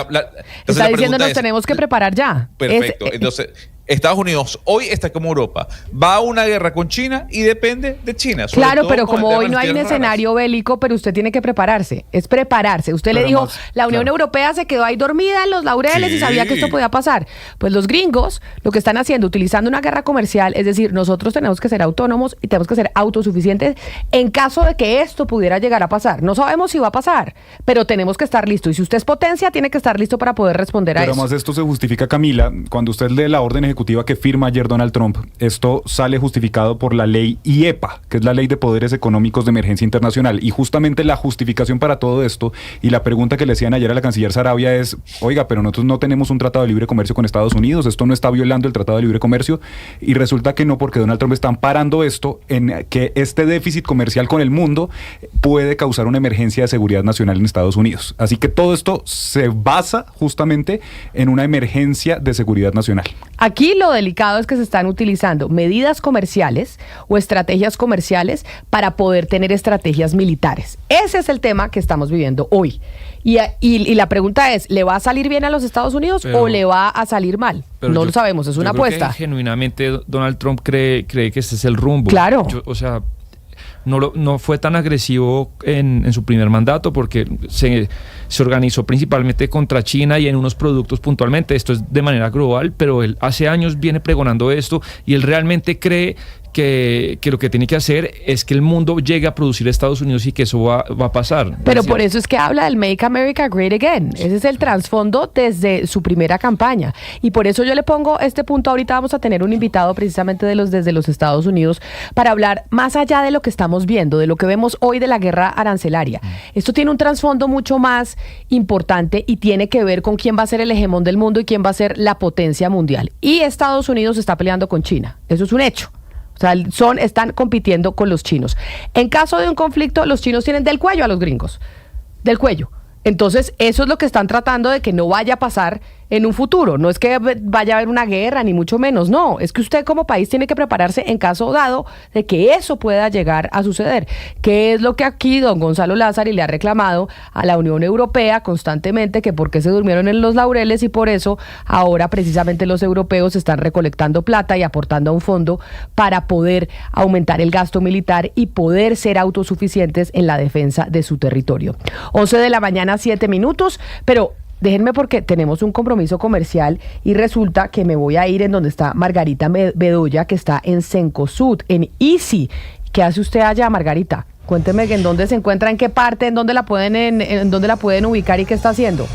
está diciendo nos tenemos que preparar ya. Perfecto. Entonces, Estados Unidos hoy está como Europa, va a una guerra con China y depende de China. Claro, pero como hoy no hay un escenario bélico, pero usted tiene que prepararse, es prepararse. Usted le dijo, la Unión Europea se quedó ahí dormida en los laureles y sabía que esto podía pasar. Pues los gringos lo que están haciendo, utilizando una guerra comercial, es decir, nosotros tenemos que ser autónomos y tenemos que ser autosuficientes en caso de que esto pudiera llegar a pasar. No sabemos si va a pasar, pero tenemos que estar listos. Y si usted es potencia, tiene que estar listo para poder responder a eso. Pero además esto se justifica, Camila, cuando usted lee la orden ejecutiva que firma ayer Donald Trump, esto sale justificado por la ley IEPA, que es la Ley de Poderes Económicos de Emergencia Internacional, y justamente la justificación para todo esto, y la pregunta que le hacían ayer a la canciller Sarabia es, oiga, pero nosotros no tenemos un tratado de libre comercio con Estados Unidos, esto no está violando el tratado de libre comercio, y resulta que no, porque Donald Trump está amparando esto en que este déficit comercial con el mundo puede causar una emergencia de seguridad nacional en Estados Unidos. Así que todo esto se basa justamente en una emergencia de seguridad nacional. Aquí lo delicado es que se están utilizando medidas comerciales o estrategias comerciales para poder tener estrategias militares. Ese es el tema que estamos viviendo hoy. Y la pregunta es, ¿le va a salir bien a los Estados Unidos o le va a salir mal? No lo sabemos, es una apuesta. Creo que genuinamente Donald Trump cree que ese es el rumbo. Claro. no fue tan agresivo en su primer mandato porque se organizó principalmente contra China y en unos productos puntualmente. Esto es de manera global, pero él hace años viene pregonando esto y él realmente cree que lo que tiene que hacer es que el mundo llegue a producir a Estados Unidos y que eso va a pasar. Pero por eso es que habla del Make America Great Again. Ese es el trasfondo desde su primera campaña. Y por eso yo le pongo este punto. Ahorita vamos a tener un invitado precisamente desde los Estados Unidos para hablar más allá de lo que estamos viendo, de lo que vemos hoy de la guerra arancelaria. Esto tiene un trasfondo mucho más importante y tiene que ver con quién va a ser el hegemón del mundo y quién va a ser la potencia mundial. Y Estados Unidos está peleando con China. Eso es un hecho. O sea, están compitiendo con los chinos. En caso de un conflicto, los chinos tienen del cuello a los gringos. Del cuello. Entonces, eso es lo que están tratando de que no vaya a pasar en un futuro. No es que vaya a haber una guerra, ni mucho menos. No, es que usted como país tiene que prepararse en caso dado de que eso pueda llegar a suceder. Que es lo que aquí don Gonzalo Lázari le ha reclamado a la Unión Europea constantemente, que por qué se durmieron en los laureles y por eso ahora precisamente los europeos están recolectando plata y aportando a un fondo para poder aumentar el gasto militar y poder ser autosuficientes en la defensa de su territorio. 11 de la mañana, 7 minutos, pero déjenme porque tenemos un compromiso comercial y resulta que me voy a ir en donde está Margarita Bedoya, que está en Cencosud, en Easy. ¿Qué hace usted allá, Margarita? Cuénteme en dónde se encuentra, en qué parte, en dónde la pueden ubicar y qué está haciendo.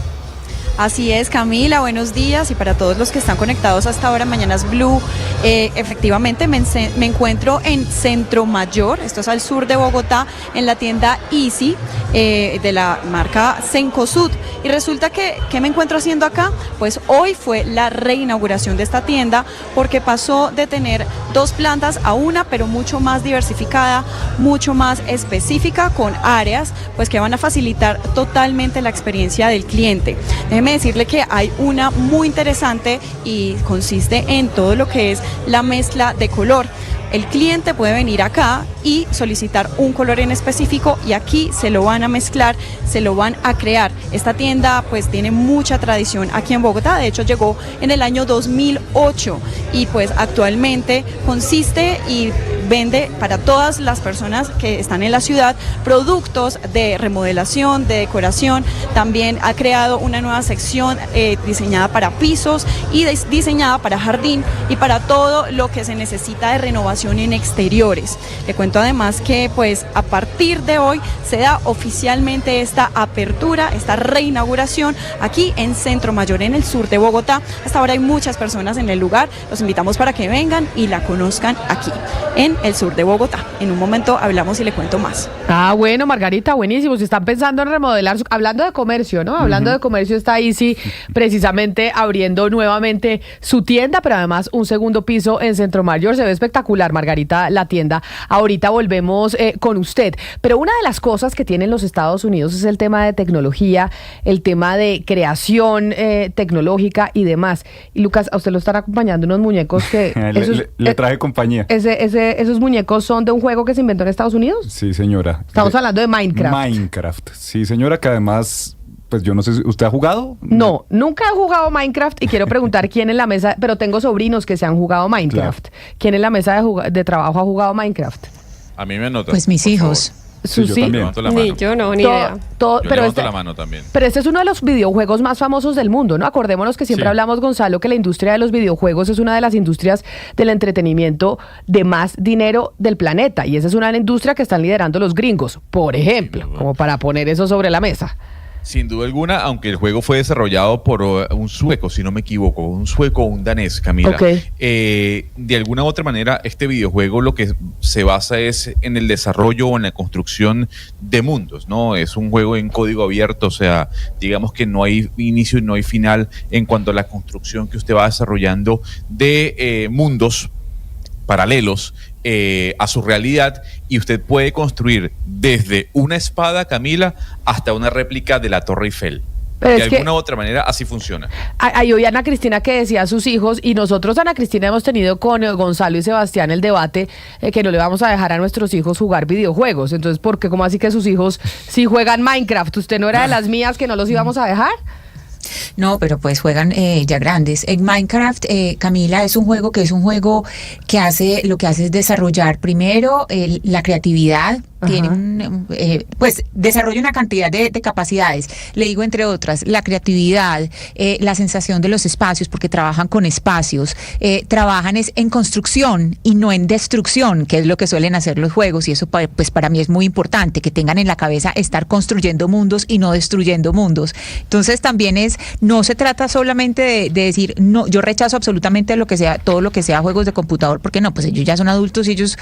Así es, Camila, buenos días y para todos los que están conectados hasta ahora, Mañanas Blue, efectivamente me encuentro en Centro Mayor, esto es al sur de Bogotá, en la tienda Easy de la marca Cencosud. Y resulta que, ¿qué me encuentro haciendo acá? Pues hoy fue la reinauguración de esta tienda porque pasó de tener 2 plantas a una, pero mucho más diversificada, mucho más específica, con áreas pues que van a facilitar totalmente la experiencia del cliente. Déjeme decirle que hay una muy interesante y consiste en todo lo que es la mezcla de color. El cliente puede venir acá y solicitar un color en específico y aquí se lo van a mezclar, se lo van a crear. Esta tienda pues tiene mucha tradición aquí en Bogotá, de hecho llegó en el año 2008 y pues actualmente consiste y vende para todas las personas que están en la ciudad productos de remodelación, de decoración. También ha creado una nueva sección diseñada para pisos y diseñada para jardín y para todo lo que se necesita de renovación en exteriores. Le cuento además que pues a partir de hoy se da oficialmente esta apertura, esta reinauguración aquí en Centro Mayor, en el sur de Bogotá. Hasta ahora hay muchas personas en el lugar, los invitamos para que vengan y la conozcan aquí en el sur de Bogotá. En un momento hablamos y le cuento más. Ah, bueno, Margarita, buenísimo. Si están pensando en remodelar, hablando de comercio, ¿no? Hablando de comercio, está Easy precisamente abriendo nuevamente su tienda, pero además un segundo piso en Centro Mayor. Se ve espectacular, Margarita, la tienda. Ahorita volvemos con usted. Pero una de las cosas que tienen los Estados Unidos es el tema de tecnología, el tema de creación tecnológica y demás. Y Lucas, a usted lo están acompañando unos muñecos que... le traje compañía. ¿Esos muñecos son de un juego que se inventó en Estados Unidos? Sí, señora. Estamos hablando de Minecraft. Minecraft, sí, señora, que además... Pues yo no sé, ¿usted ha jugado? No, nunca he jugado Minecraft y quiero preguntar quién en la mesa, pero tengo sobrinos que se han jugado Minecraft. Claro. ¿Quién en la mesa de trabajo ha jugado Minecraft? A mí me anota. Pues mis hijos. Sí, yo también. Levanto la mano. Ni yo no, ni idea. Yo levanto la mano también. Pero este es uno de los videojuegos más famosos del mundo, ¿no? Acordémonos que siempre hablamos, Gonzalo, que la industria de los videojuegos es una de las industrias del entretenimiento de más dinero del planeta. Y esa es una industria que están liderando los gringos, por ejemplo, como para poner eso sobre la mesa. Sin duda alguna, aunque el juego fue desarrollado por un sueco, si no me equivoco, un sueco o un danés, Camila. Okay. De alguna u otra manera, este videojuego lo que se basa es en el desarrollo o en la construcción de mundos, ¿no? Es un juego en código abierto, o sea, digamos que no hay inicio y no hay final en cuanto a la construcción que usted va desarrollando de mundos paralelos a su realidad, y usted puede construir desde una espada, Camila, hasta una réplica de la Torre Eiffel. Pero de alguna u otra manera así funciona. Hay hoy Ana Cristina que decía a sus hijos, y nosotros, Ana Cristina, hemos tenido con Gonzalo y Sebastián el debate que no le vamos a dejar a nuestros hijos jugar videojuegos. Entonces, ¿por qué? ¿Cómo así que sus hijos sí juegan Minecraft? ¿Usted no era de las mías que no los íbamos a dejar? No, pero pues juegan ya grandes. En Minecraft, Camila, es un juego que hace, lo que hace es desarrollar primero la creatividad. Tiene pues desarrolla una cantidad de capacidades. Le digo entre otras, la creatividad, la sensación de los espacios, porque trabajan con espacios, trabajan en construcción y no en destrucción, que es lo que suelen hacer los juegos, y eso pues para mí es muy importante, que tengan en la cabeza estar construyendo mundos y no destruyendo mundos. Entonces también no se trata solamente de decir, no, yo rechazo absolutamente todo lo que sea juegos de computador, porque no, pues ellos ya son adultos y ellos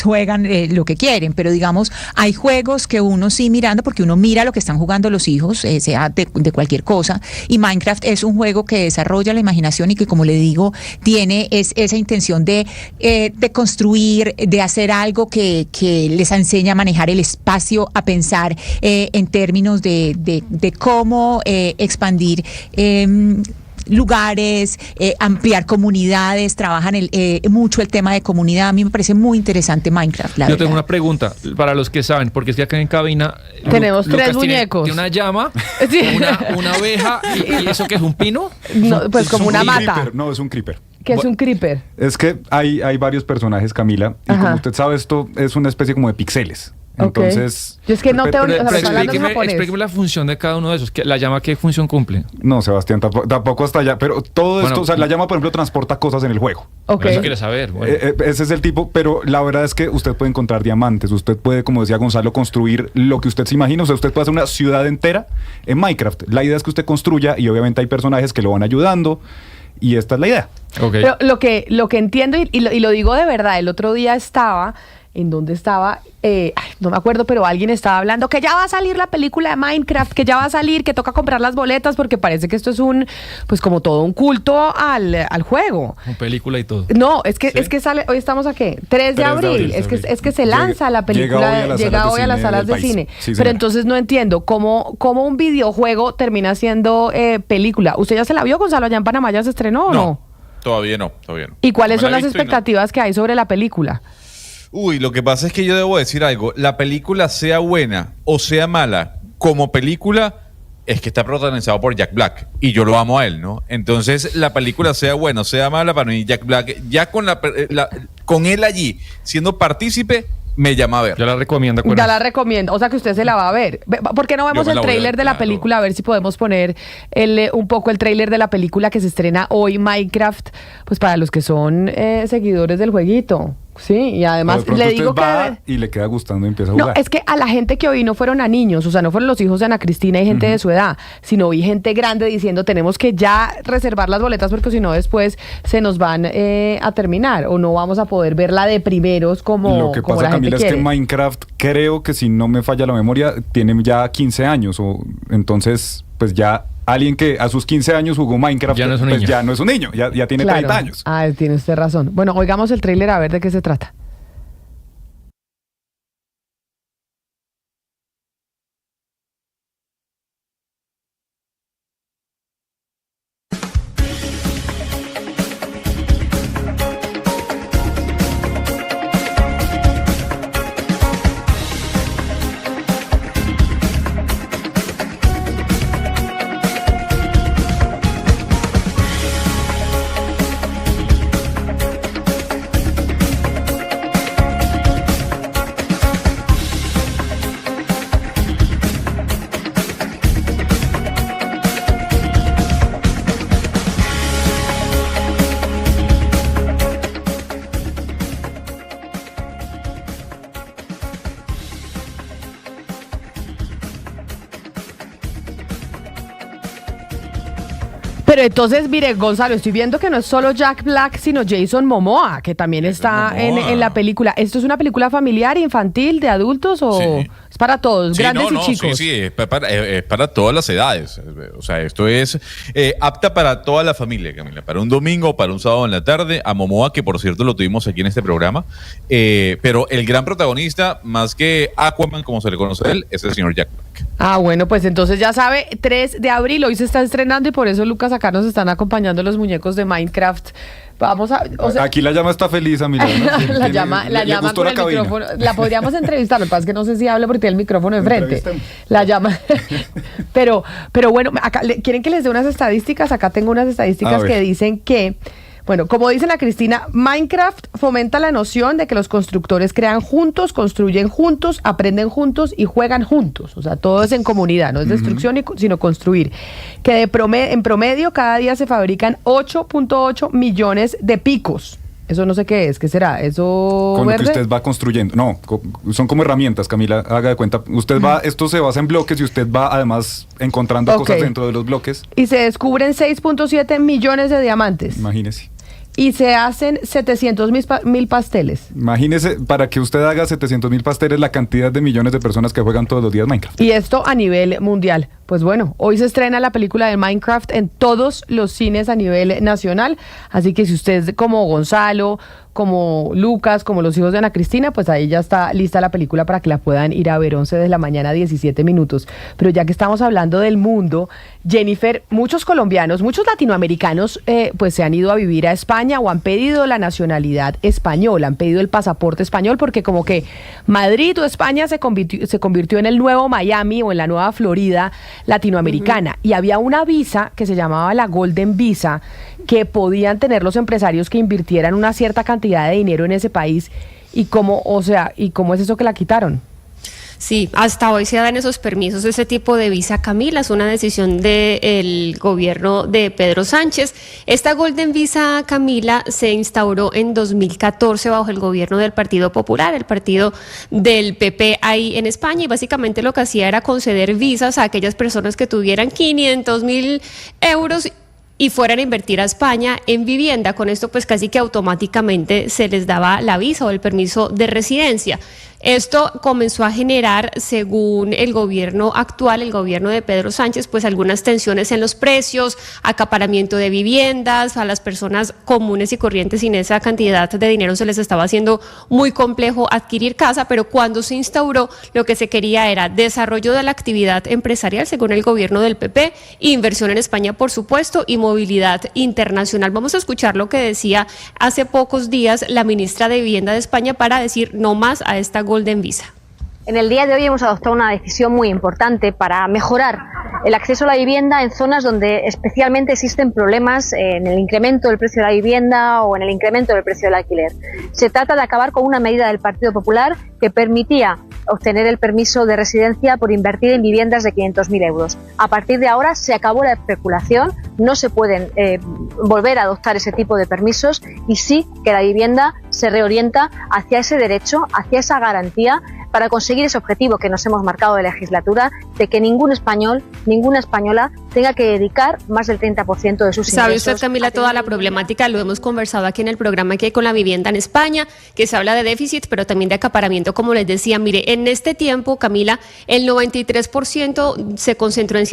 juegan lo que quieren, pero digamos, hay juegos que uno sí mirando, porque uno mira lo que están jugando los hijos, sea de cualquier cosa, y Minecraft es un juego que desarrolla la imaginación y que, como le digo, tiene esa intención de construir, de hacer algo que les enseña a manejar el espacio, a pensar en términos de cómo expandir lugares, ampliar comunidades, trabajan mucho el tema de comunidad. A mí me parece muy interesante Minecraft. Yo tengo una pregunta para los que saben, porque es que acá en cabina tenemos Lucas tres muñecos. Tiene una llama, Sí. una abeja, y ¿eso qué es, un pino? No, pues como una mata. Creeper. No, es un creeper. ¿Qué es un creeper? Es que hay varios personajes, Camila, y como usted sabe, esto es una especie como de píxeles. Entonces, yo es que no tengo, explíqueme la función de cada uno de esos. ¿La llama qué función cumple? No, Sebastián, tampoco hasta allá, pero todo esto, o sea, la llama, por ejemplo, transporta cosas en el juego. Eso quiere saber. Bueno. Ese es el tipo, pero la verdad es que usted puede encontrar diamantes, usted puede, como decía Gonzalo, construir lo que usted se imagina, o sea, usted puede hacer una ciudad entera en Minecraft. La idea es que usted construya y obviamente hay personajes que lo van ayudando. Y esta es la idea. Pero lo que entiendo, y lo digo de verdad, el otro día estaba, ¿en dónde estaba? No me acuerdo, pero alguien estaba hablando que ya va a salir la película de Minecraft, que ya va a salir, que toca comprar las boletas, porque parece que esto es pues como todo un culto al juego. Con película y todo. No, es que sale, hoy estamos a ¿qué? 3 de abril. Es que se lanza la película, llega hoy a las salas de cine. Sí, pero entonces no entiendo cómo un videojuego termina siendo película. ¿Usted ya se la vio, Gonzalo? ¿Allá en Panamá ya se estrenó o no? Todavía no. ¿Y cuáles son las expectativas que hay sobre la película? Uy, lo que pasa es que yo debo decir algo. La película, sea buena o sea mala, como película, es que está protagonizado por Jack Black. Y yo lo amo a él, ¿no? Entonces, la película, sea buena o sea mala, para mí Jack Black, ya con él allí, siendo partícipe, me llama a ver. Ya la recomiendo. Ya la recomiendo. O sea que usted se la va a ver. ¿Por qué no vemos el tráiler de la película? A ver si podemos poner un poco el tráiler de la película que se estrena hoy, Minecraft, pues para los que son seguidores del jueguito. Sí, y además le digo que... y le queda gustando y empieza a jugar. No, es que a la gente que hoy no fueron a niños, o sea, no fueron los hijos de Ana Cristina y gente de su edad, sino vi gente grande diciendo tenemos que ya reservar las boletas porque si no después se nos van a terminar o no vamos a poder verla de primeros como lo que pasa, Camila, es que Minecraft, creo que si no me falla la memoria, tiene ya 15 años, entonces pues ya... Alguien que a sus 15 años jugó Minecraft, ya no es un pues niño. Ya no es un niño, ya tiene 30 años. Tiene usted razón. Bueno, oigamos el tráiler a ver de qué se trata. Pero entonces, mire, Gonzalo, estoy viendo que no es solo Jack Black, sino Jason Momoa, que también está en la película. ¿Esto es una película familiar, infantil, de adultos o es para todos, grandes y chicos? Sí, es para todas las edades. O sea, esto es apta para toda la familia, Camila. Para un domingo, para un sábado en la tarde. A Momoa, que por cierto lo tuvimos aquí en este programa. Pero el gran protagonista, más que Aquaman, como se le conoce a él, es el señor Jack Black. Bueno, pues entonces ya sabe, 3 de abril, hoy se está estrenando y por eso, Lucas, acá nos están acompañando los muñecos de Minecraft Vamos a... Aquí la llama está feliz, amiga. ¿No? la llama con el micrófono. La podríamos entrevistar, lo que pasa es que no sé si hable porque tiene el micrófono enfrente. La llama. pero bueno, acá, ¿quieren que les dé unas estadísticas? Acá tengo unas estadísticas que dicen que... Bueno, como dice la Cristina, Minecraft fomenta la noción de que los constructores crean juntos, construyen juntos, aprenden juntos y juegan juntos. O sea, todo es en comunidad, no es destrucción sino construir. Que en promedio cada día se fabrican 8.8 millones de picos. Eso no sé qué es, ¿qué será? ¿Eso con verde? lo que usted va construyendo. No, son como herramientas, Camila, haga de cuenta. Usted va, esto se basa en bloques y usted va además encontrando cosas dentro de los bloques. Y se descubren 6.7 millones de diamantes. Imagínese. Y se hacen 700.000 pasteles. Imagínese, para que usted haga 700.000 pasteles, la cantidad de millones de personas que juegan todos los días Minecraft. Y esto a nivel mundial. Pues bueno, hoy se estrena la película de Minecraft en todos los cines a nivel nacional. Así que si usted, como Gonzalo, como Lucas, como los hijos de Ana Cristina, pues ahí ya está lista la película para que la puedan ir a ver. 11 de la mañana, 17 minutos. Pero ya que estamos hablando del mundo, Jennifer, muchos colombianos, muchos latinoamericanos, pues se han ido a vivir a España o han pedido la nacionalidad española, han pedido el pasaporte español, porque como que Madrid o España se convirtió en el nuevo Miami o en la nueva Florida latinoamericana. Y había una visa que se llamaba la Golden Visa, que podían tener los empresarios que invirtieran una cierta cantidad de dinero en ese país. ¿Y cómo es eso que la quitaron? Sí, hasta hoy se dan esos permisos, ese tipo de visa, Camila, es una decisión del gobierno de Pedro Sánchez. Esta Golden Visa, Camila, se instauró en 2014 bajo el gobierno del Partido Popular, el partido del PP ahí en España, y básicamente lo que hacía era conceder visas a aquellas personas que tuvieran 500.000 euros y fueran a invertir a España en vivienda. Con esto pues casi que automáticamente se les daba la visa o el permiso de residencia. Esto comenzó a generar, según el gobierno actual, el gobierno de Pedro Sánchez, pues algunas tensiones en los precios, acaparamiento de viviendas, a las personas comunes y corrientes sin esa cantidad de dinero se les estaba haciendo muy complejo adquirir casa, pero cuando se instauró lo que se quería era desarrollo de la actividad empresarial, según el gobierno del PP, inversión en España, por supuesto, y movilidad internacional. Vamos a escuchar lo que decía hace pocos días la ministra de Vivienda de España para decir no más a esta Golden Visa. En el día de hoy hemos adoptado una decisión muy importante para mejorar el acceso a la vivienda en zonas donde especialmente existen problemas en el incremento del precio de la vivienda o en el incremento del precio del alquiler. Se trata de acabar con una medida del Partido Popular que permitía obtener el permiso de residencia por invertir en viviendas de 500.000 euros. A partir de ahora se acabó la especulación, no se pueden volver a adoptar ese tipo de permisos y sí que la vivienda se reorienta hacia ese derecho, hacia esa garantía para conseguir ese objetivo que nos hemos marcado de legislatura de que ningún español, ninguna española tenga que dedicar más del 30% de sus ingresos. ¿Sabe usted, Camila, toda la problemática? Lo hemos conversado aquí en el programa que hay con la vivienda en España, que se habla de déficit, pero también de acaparamiento, como les decía. Mire, en este tiempo, Camila, el 93% se concentró en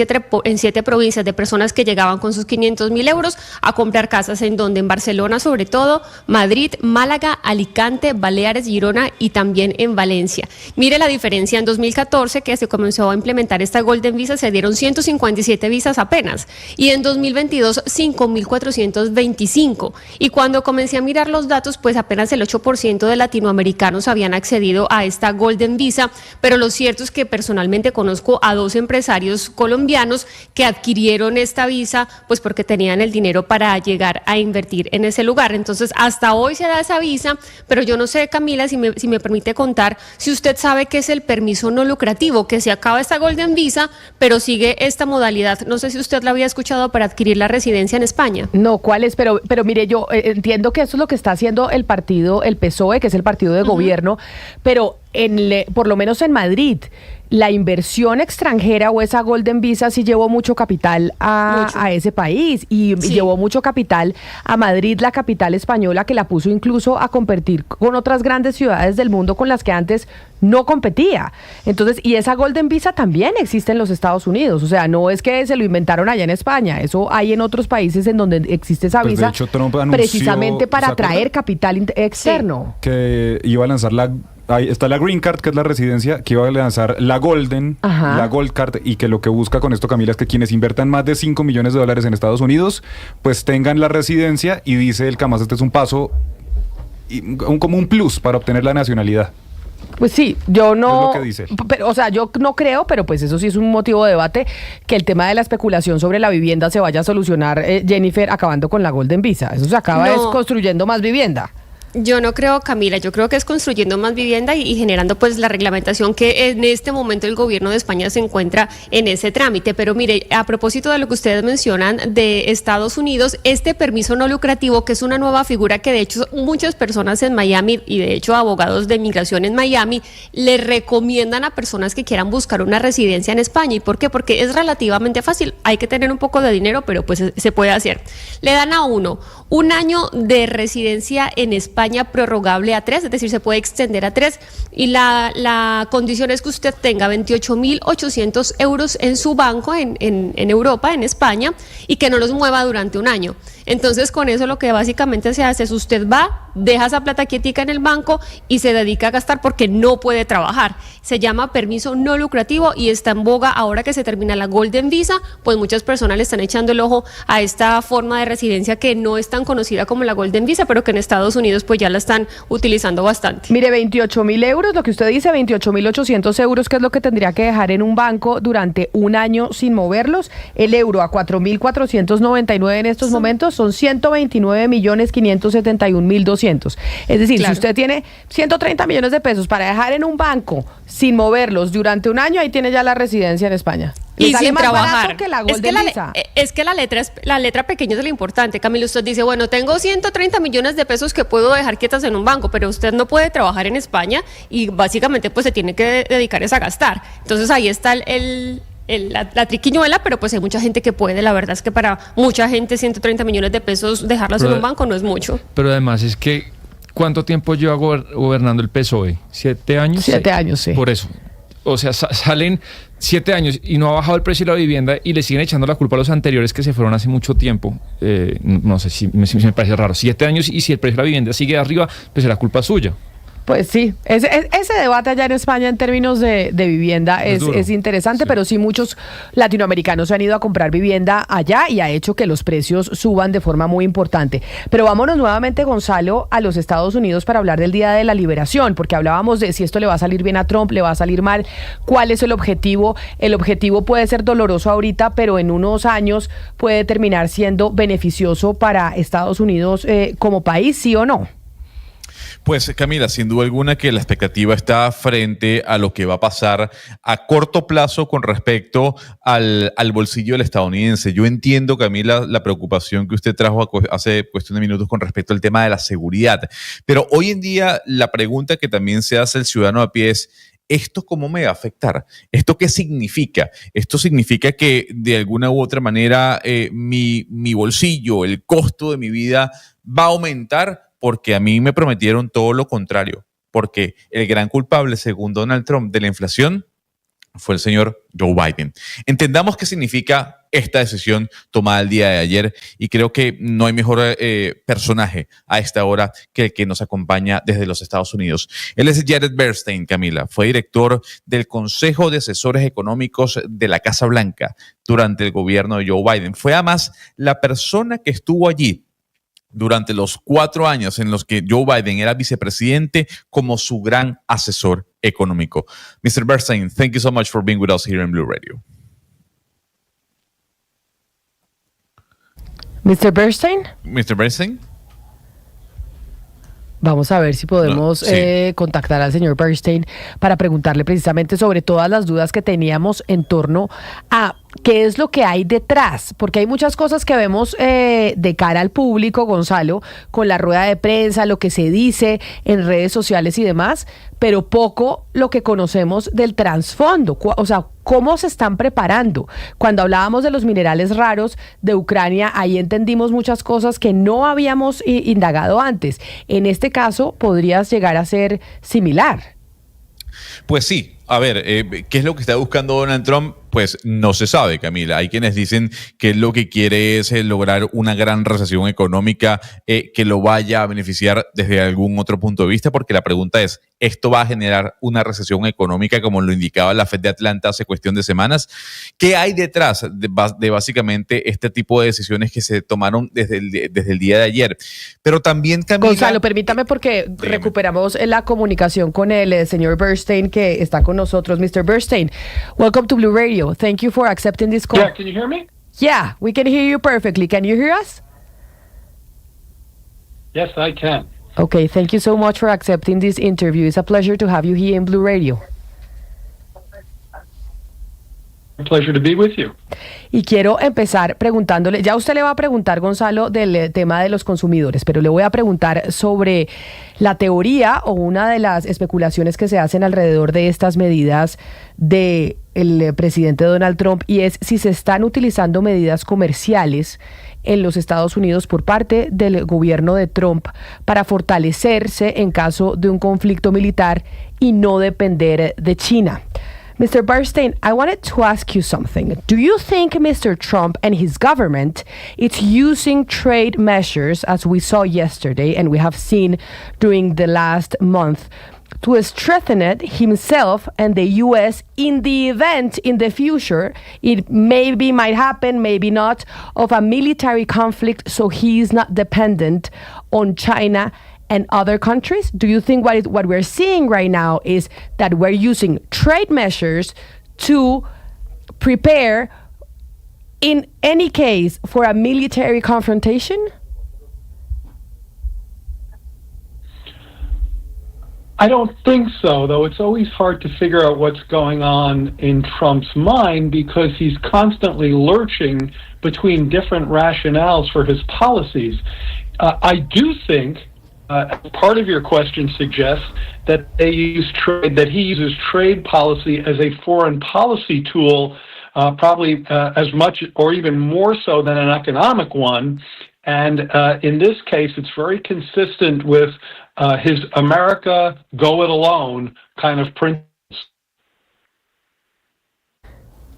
siete provincias de personas que llegaban con sus 500.000 euros a comprar casas, en donde en Barcelona, sobre todo, Madrid, Málaga, Alicante, Baleares, Girona y también en Valencia. Mire la diferencia, en 2014, que se comenzó a implementar esta Golden Visa, se dieron 157 visas apenas, y en 2022 5.425, y cuando comencé a mirar los datos, pues apenas el 8% de latinoamericanos habían accedido a esta Golden Visa, pero lo cierto es que personalmente conozco a 2 empresarios colombianos que adquirieron esta visa, pues porque tenían el dinero para llegar a invertir en ese lugar. Entonces, hasta hoy se da esa visa, pero yo no sé, Camila, si me permite contar, si usted sabe que es el permiso no lucrativo, que se acaba esta Golden Visa, pero sigue esta modalidad. No sé si usted la había escuchado, para adquirir la residencia en España. No, ¿cuál es? Pero mire, yo entiendo que eso es lo que está haciendo el PSOE, que es el partido de gobierno, pero por lo menos en Madrid, la inversión extranjera o esa Golden Visa sí llevó mucho capital a ese país y llevó mucho capital a Madrid, la capital española, que la puso incluso a competir con otras grandes ciudades del mundo con las que antes no competía. Entonces, y esa Golden Visa también existe en los Estados Unidos, o sea, no es que se lo inventaron allá en España, eso hay en otros países en donde existe esa visa, de hecho, Trump anunció, precisamente para atraer capital externo. Que iba a lanzar ahí está la Green Card, que es la residencia, que iba a lanzar la Golden, la Gold Card, y que lo que busca con esto, Camila, es que quienes inviertan más de $5 millones en Estados Unidos, pues tengan la residencia, y dice el Camas, este es un paso, como un plus para obtener la nacionalidad. Pues sí, yo no, es lo que dice. Pero, o sea, yo no creo, pero pues eso sí es un motivo de debate, que el tema de la especulación sobre la vivienda se vaya a solucionar, Jennifer, acabando con la Golden Visa. Eso se acaba es construyendo más vivienda. Yo no creo, Camila, yo creo que es construyendo más vivienda y generando pues la reglamentación que en este momento el gobierno de España se encuentra en ese trámite. Pero mire, a propósito de lo que ustedes mencionan de Estados Unidos, este permiso no lucrativo, que es una nueva figura que de hecho muchas personas en Miami y de hecho abogados de migración en Miami le recomiendan a personas que quieran buscar una residencia en España. ¿Y por qué? Porque es relativamente fácil, hay que tener un poco de dinero, pero pues se puede hacer. Le dan a uno un año de residencia en España prorrogable a 3, es decir, se puede extender a 3, y la condición es que usted tenga 28.800 euros en su banco en Europa, en España, y que no los mueva durante un año. Entonces, con eso lo que básicamente se hace es usted va, deja esa plata quietica en el banco y se dedica a gastar porque no puede trabajar. Se llama permiso no lucrativo y está en boga ahora que se termina la Golden Visa, pues muchas personas le están echando el ojo a esta forma de residencia que no es tan conocida como la Golden Visa, pero que en Estados Unidos pues ya la están utilizando bastante. Mire, 28.000 euros, lo que usted dice, 28.800 euros, que es lo que tendría que dejar en un banco durante un año sin moverlos. El euro a 4.499 en estos momentos son 129.571.200. Es decir, si usted tiene 130 millones de pesos para dejar en un banco sin moverlos durante un año, ahí tiene ya la residencia en España. Y sin trabajar. Que la es que la letra pequeña es lo importante. Camilo, usted dice, bueno, tengo 130 millones de pesos que puedo dejar quietas en un banco, pero usted no puede trabajar en España y básicamente pues se tiene que dedicar a gastar. Entonces ahí está la triquiñuela, pero pues hay mucha gente que puede. La verdad es que para mucha gente 130 millones de pesos dejarlas en un banco no es mucho. Pero además es que, ¿cuánto tiempo lleva gobernando el PSOE? ¿7 años? 7 años, sí. Por eso. O sea, salen 7 años y no ha bajado el precio de la vivienda y le siguen echando la culpa a los anteriores que se fueron hace mucho tiempo. No sé si me parece raro. 7 años, y si el precio de la vivienda sigue arriba, pues será culpa suya. Pues sí, ese debate allá en España en términos de vivienda es interesante, sí. Pero sí muchos latinoamericanos se han ido a comprar vivienda allá y ha hecho que los precios suban de forma muy importante. Pero vámonos nuevamente, Gonzalo, a los Estados Unidos para hablar del Día de la Liberación, porque hablábamos de si esto le va a salir bien a Trump, le va a salir mal, cuál es el objetivo. El objetivo puede ser doloroso ahorita, pero en unos años puede terminar siendo beneficioso para Estados Unidos como país, ¿sí o no? Pues Camila, sin duda alguna que la expectativa está frente a lo que va a pasar a corto plazo con respecto al bolsillo del estadounidense. Yo entiendo, Camila, la preocupación que usted trajo hace cuestión de minutos con respecto al tema de la seguridad. Pero hoy en día la pregunta que también se hace el ciudadano a pie es: ¿esto cómo me va a afectar? ¿Esto qué significa? Esto significa que de alguna u otra manera mi bolsillo, el costo de mi vida va a aumentar, porque a mí me prometieron todo lo contrario, porque el gran culpable, según Donald Trump, de la inflación fue el señor Joe Biden. Entendamos qué significa esta decisión tomada el día de ayer, y creo que no hay mejor personaje a esta hora que el que nos acompaña desde los Estados Unidos. Él es Jared Bernstein, Camila. Fue director del Consejo de Asesores Económicos de la Casa Blanca durante el gobierno de Joe Biden. Fue además la persona que estuvo allí durante los 4 años en los que Joe Biden era vicepresidente como su gran asesor económico. Mr. Bernstein, thank you so much for being with us here in Blue Radio. Mr. Bernstein. Mr. Bernstein. Vamos a ver si podemos contactar al señor Bernstein para preguntarle precisamente sobre todas las dudas que teníamos en torno a qué es lo que hay detrás, porque hay muchas cosas que vemos de cara al público, Gonzalo, con la rueda de prensa, lo que se dice en redes sociales y demás, pero poco lo que conocemos del trasfondo, o sea, cómo se están preparando. Cuando hablábamos de los minerales raros de Ucrania, ahí entendimos muchas cosas que no habíamos indagado antes. En este caso, podrías llegar a ser similar. Pues sí. A ver, ¿qué es lo que está buscando Donald Trump? pues no se sabe, Camila. Hay quienes dicen que lo que quiere es lograr una gran recesión económica que lo vaya a beneficiar desde algún otro punto de vista, porque la pregunta es, ¿esto va a generar una recesión económica como lo indicaba la Fed de Atlanta hace cuestión de semanas? ¿Qué hay detrás de básicamente este tipo de decisiones que se tomaron desde el día de ayer? Pero también, Camila... Gonzalo, permítame porque recuperamos la comunicación con el señor Bernstein que está con nosotros. Mr. Bernstein, welcome to Blue Radio. Thank you for accepting this call. Yeah, can you hear me? Yeah, we can hear you perfectly. Can you hear us? Yes, I can. Okay, thank you so much for accepting this interview. It's a pleasure to have you here in Blue Radio. A pleasure to be with you. Y quiero empezar preguntándole, ya usted le va a preguntar, Gonzalo, del tema de los consumidores, pero le voy a preguntar sobre la teoría o una de las especulaciones que se hacen alrededor de estas medidas del presidente Donald Trump, y es si se están utilizando medidas comerciales en los Estados Unidos por parte del gobierno de Trump para fortalecerse en caso de un conflicto militar y no depender de China. Mr. Bernstein, I wanted to ask you something. Do you think Mr. Trump and his government is using trade measures, as we saw yesterday and we have seen during the last month, to strengthen it himself and the U.S. in the event in the future, it maybe might happen, maybe not, of a military conflict, so he is not dependent on China and other countries? Do you think what we're seeing right now is that we're using trade measures to prepare, in any case, for a military confrontation? I don't think so, though it's always hard to figure out what's going on in Trump's mind because he's constantly lurching between different rationales for his policies. I do think part of your question suggests that he uses trade policy as a foreign policy tool, probably as much or even more so than an economic one. And in this case, it's very consistent with his America, go it alone kind of principle.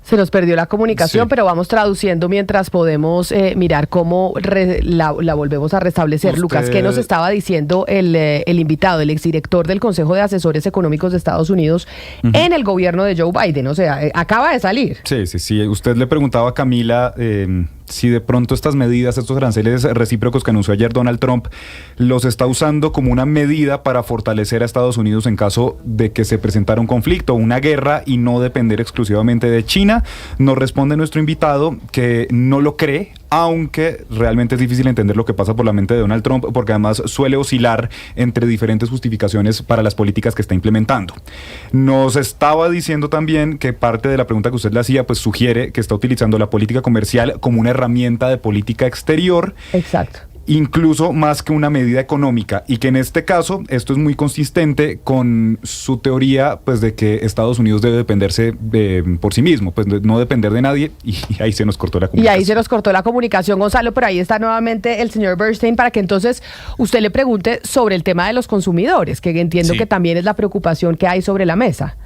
Se nos perdió la comunicación, sí, pero vamos traduciendo mientras podemos mirar cómo la volvemos a restablecer. Lucas, ¿qué nos estaba diciendo el invitado, el exdirector del Consejo de Asesores Económicos de Estados Unidos en el gobierno de Joe Biden? O sea, acaba de salir. Sí. Usted le preguntaba a Camila si de pronto estas medidas, estos aranceles recíprocos que anunció ayer Donald Trump, los está usando como una medida para fortalecer a Estados Unidos en caso de que se presentara un conflicto, una guerra, y no depender exclusivamente de China. Nos responde nuestro invitado que no lo cree, aunque realmente es difícil entender lo que pasa por la mente de Donald Trump, porque además suele oscilar entre diferentes justificaciones para las políticas que está implementando. Nos estaba diciendo también que parte de la pregunta que usted le hacía, pues sugiere que está utilizando la política comercial como una herramienta de política exterior. Exacto. Incluso más que una medida económica, y que en este caso esto es muy consistente con su teoría, pues de que Estados Unidos debe dependerse por sí mismo, pues no depender de nadie, y ahí se nos cortó la comunicación. Gonzalo, pero ahí está nuevamente el señor Bernstein para que entonces usted le pregunte sobre el tema de los consumidores, que entiendo que también es la preocupación que hay sobre la mesa.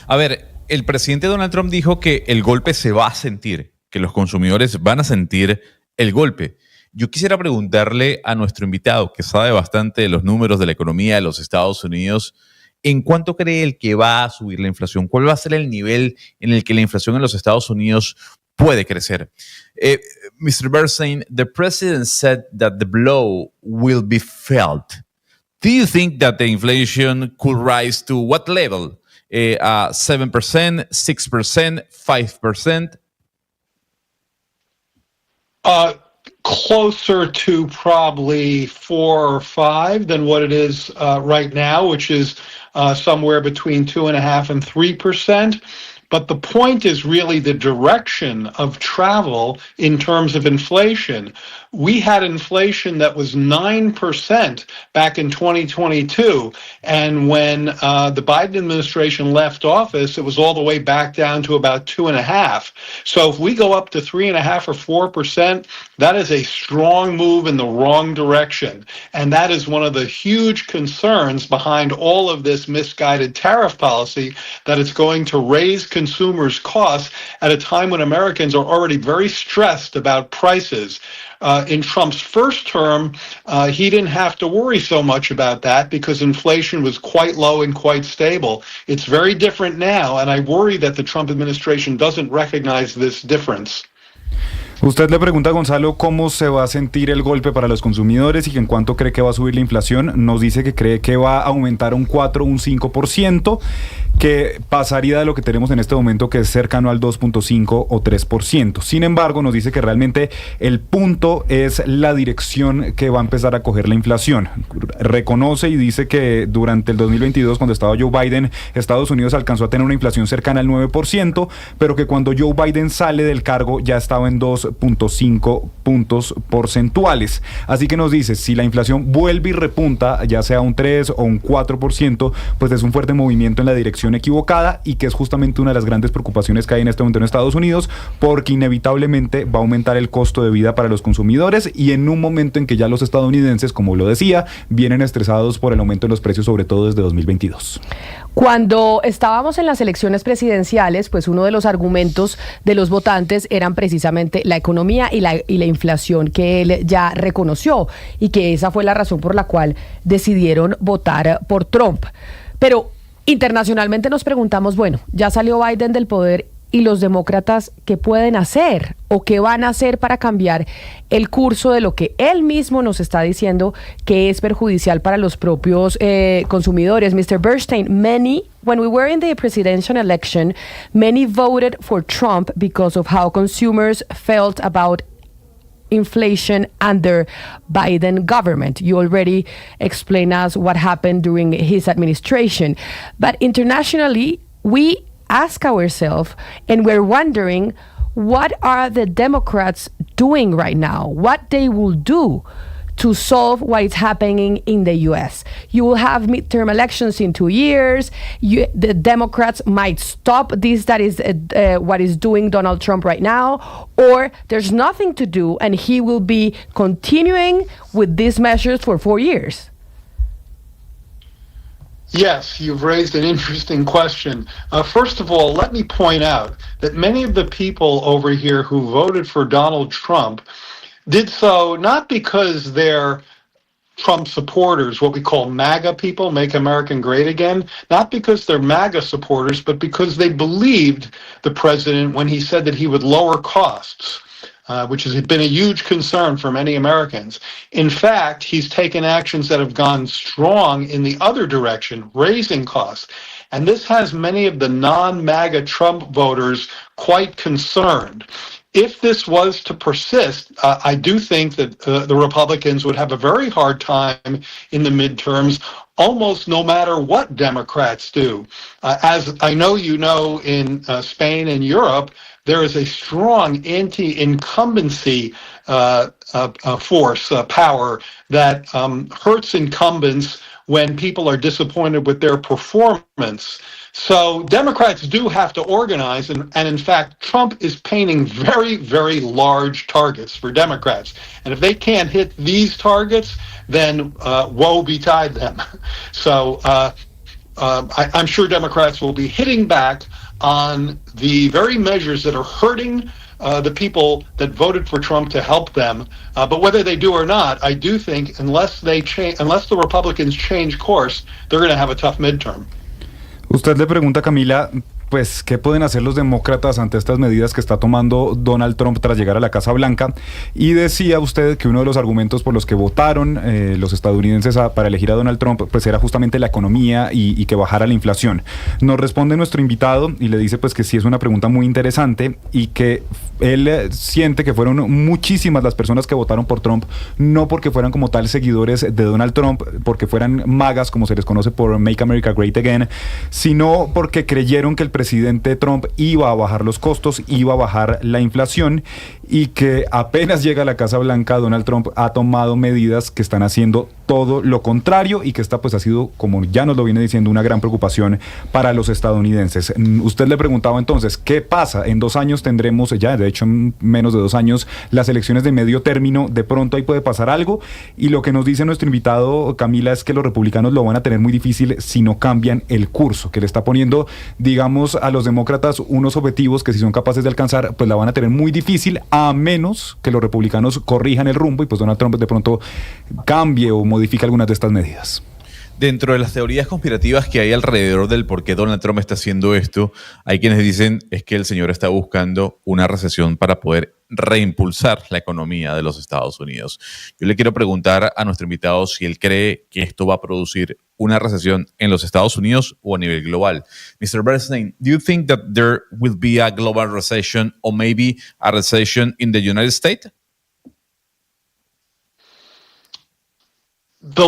A ver, el presidente Donald Trump dijo que el golpe se va a sentir, que los consumidores van a sentir el golpe. Yo quisiera preguntarle a nuestro invitado, que sabe bastante de los números de la economía de los Estados Unidos, ¿en cuánto cree él que va a subir la inflación? ¿Cuál va a ser el nivel en el que la inflación en los Estados Unidos puede crecer? Mr. Bernstein, the president said that the blow will be felt. Do you think that the inflation could rise to what level? 7%, 6%, 5%? Closer to probably 4 or 5 than what it is right now, which is somewhere between 2.5% and 3%. But the point is really the direction of travel in terms of inflation. we had inflation that was 9% back in 2022. And when the Biden administration left office, it was all the way back down to about 2.5%. So if we go up to 3.5% or 4%, that is a strong move in the wrong direction. And that is one of the huge concerns behind all of this misguided tariff policy, that it's going to raise consumers' costs at a time when Americans are already very stressed about prices. In Trump's first term, he didn't have to worry so much about that because inflation was quite low and quite stable. It's very different now, and I worry that the Trump administration doesn't recognize this difference. Usted le pregunta a Gonzalo cómo se va a sentir el golpe para los consumidores y que en cuánto cree que va a subir la inflación. Nos dice que cree que va a aumentar un 4 o un 5%, que pasaría de lo que tenemos en este momento, que es cercano al 2.5 o 3%. Sin embargo, nos dice que realmente el punto es la dirección que va a empezar a coger la inflación. Reconoce y dice que durante el 2022, cuando estaba Joe Biden, Estados Unidos alcanzó a tener una inflación cercana al 9%, pero que cuando Joe Biden sale del cargo ya estaba en 2.5 puntos porcentuales. Así que nos dice, si la inflación vuelve y repunta, ya sea un 3 o un 4%, pues es un fuerte movimiento en la dirección equivocada, y que es justamente una de las grandes preocupaciones que hay en este momento en Estados Unidos, porque inevitablemente va a aumentar el costo de vida para los consumidores, y en un momento en que ya los estadounidenses, como lo decía, vienen estresados por el aumento de los precios, sobre todo desde 2022. Cuando estábamos en las elecciones presidenciales, pues uno de los argumentos de los votantes eran precisamente la economía y la inflación, que él ya reconoció, y que esa fue la razón por la cual decidieron votar por Trump. Pero internacionalmente nos preguntamos, bueno, ya salió Biden del poder, ¿y los demócratas qué pueden hacer o qué van a hacer para cambiar el curso de lo que él mismo nos está diciendo que es perjudicial para los propios consumidores? Mr. Bernstein, when we were in the presidential election, many voted for Trump because of how consumers felt about inflation under Biden government. You already explained us what happened during his administration. But internationally, we ask ourselves, and we're wondering, what are the Democrats doing right now? What they will do to solve what is happening in the U.S. You will have midterm elections in 2 years. The Democrats might stop this, that is what is doing Donald Trump right now, or there's nothing to do and he will be continuing with these measures for 4 years. Yes, you've raised an interesting question. First of all, let me point out that many of the people over here who voted for Donald Trump did so not because they're Trump supporters, what we call MAGA people, Make America Great Again, not because they're MAGA supporters, but because they believed the president when he said that he would lower costs, which has been a huge concern for many Americans. In fact, he's taken actions that have gone strong in the other direction, raising costs. And this has many of the non-MAGA Trump voters quite concerned. If this was to persist, I do think that the Republicans would have a very hard time in the midterms, almost no matter what Democrats do. As I know you know, in Spain and Europe, there is a strong anti-incumbency power that hurts incumbents when people are disappointed with their performance. So Democrats do have to organize, and in fact, Trump is painting very, very large targets for Democrats. And if they can't hit these targets, then woe betide them. So I'm sure Democrats will be hitting back on the very measures that are hurting the people that voted for Trump to help them. But whether they do or not, I do think unless the Republicans change course, they're going to have a tough midterm. Usted le pregunta, Camila, pues, ¿qué pueden hacer los demócratas ante estas medidas que está tomando Donald Trump tras llegar a la Casa Blanca? Y decía usted que uno de los argumentos por los que votaron los estadounidenses para elegir a Donald Trump, pues era justamente la economía y que bajara la inflación. Nos responde nuestro invitado y le dice pues que sí es una pregunta muy interesante y que él siente que fueron muchísimas las personas que votaron por Trump, no porque fueran como tal seguidores de Donald Trump, porque fueran magas, como se les conoce por Make America Great Again, sino porque creyeron que el presidente Trump iba a bajar los costos, iba a bajar la inflación, y que apenas llega a la Casa Blanca, Donald Trump ha tomado medidas que están haciendo todo lo contrario, y que esta pues ha sido, como ya nos lo viene diciendo, una gran preocupación para los estadounidenses. Usted le preguntaba entonces, ¿qué pasa? En 2 años tendremos, ya de hecho en menos de 2 años, las elecciones de medio término. De pronto ahí puede pasar algo, y lo que nos dice nuestro invitado, Camila, es que los republicanos lo van a tener muy difícil si no cambian el curso, que le está poniendo, digamos, a los demócratas unos objetivos que si son capaces de alcanzar, pues la van a tener muy difícil, a menos que los republicanos corrijan el rumbo y pues Donald Trump de pronto cambie o modifique algunas de estas medidas. Dentro de las teorías conspirativas que hay alrededor del por qué Donald Trump está haciendo esto, hay quienes dicen es que el señor está buscando una recesión para poder reimpulsar la economía de los Estados Unidos. Yo le quiero preguntar a nuestro invitado si él cree que esto va a producir una recesión en los Estados Unidos o a nivel global. Mr. Bernstein, do you think that there will be a global recession or maybe a recession in the United States? The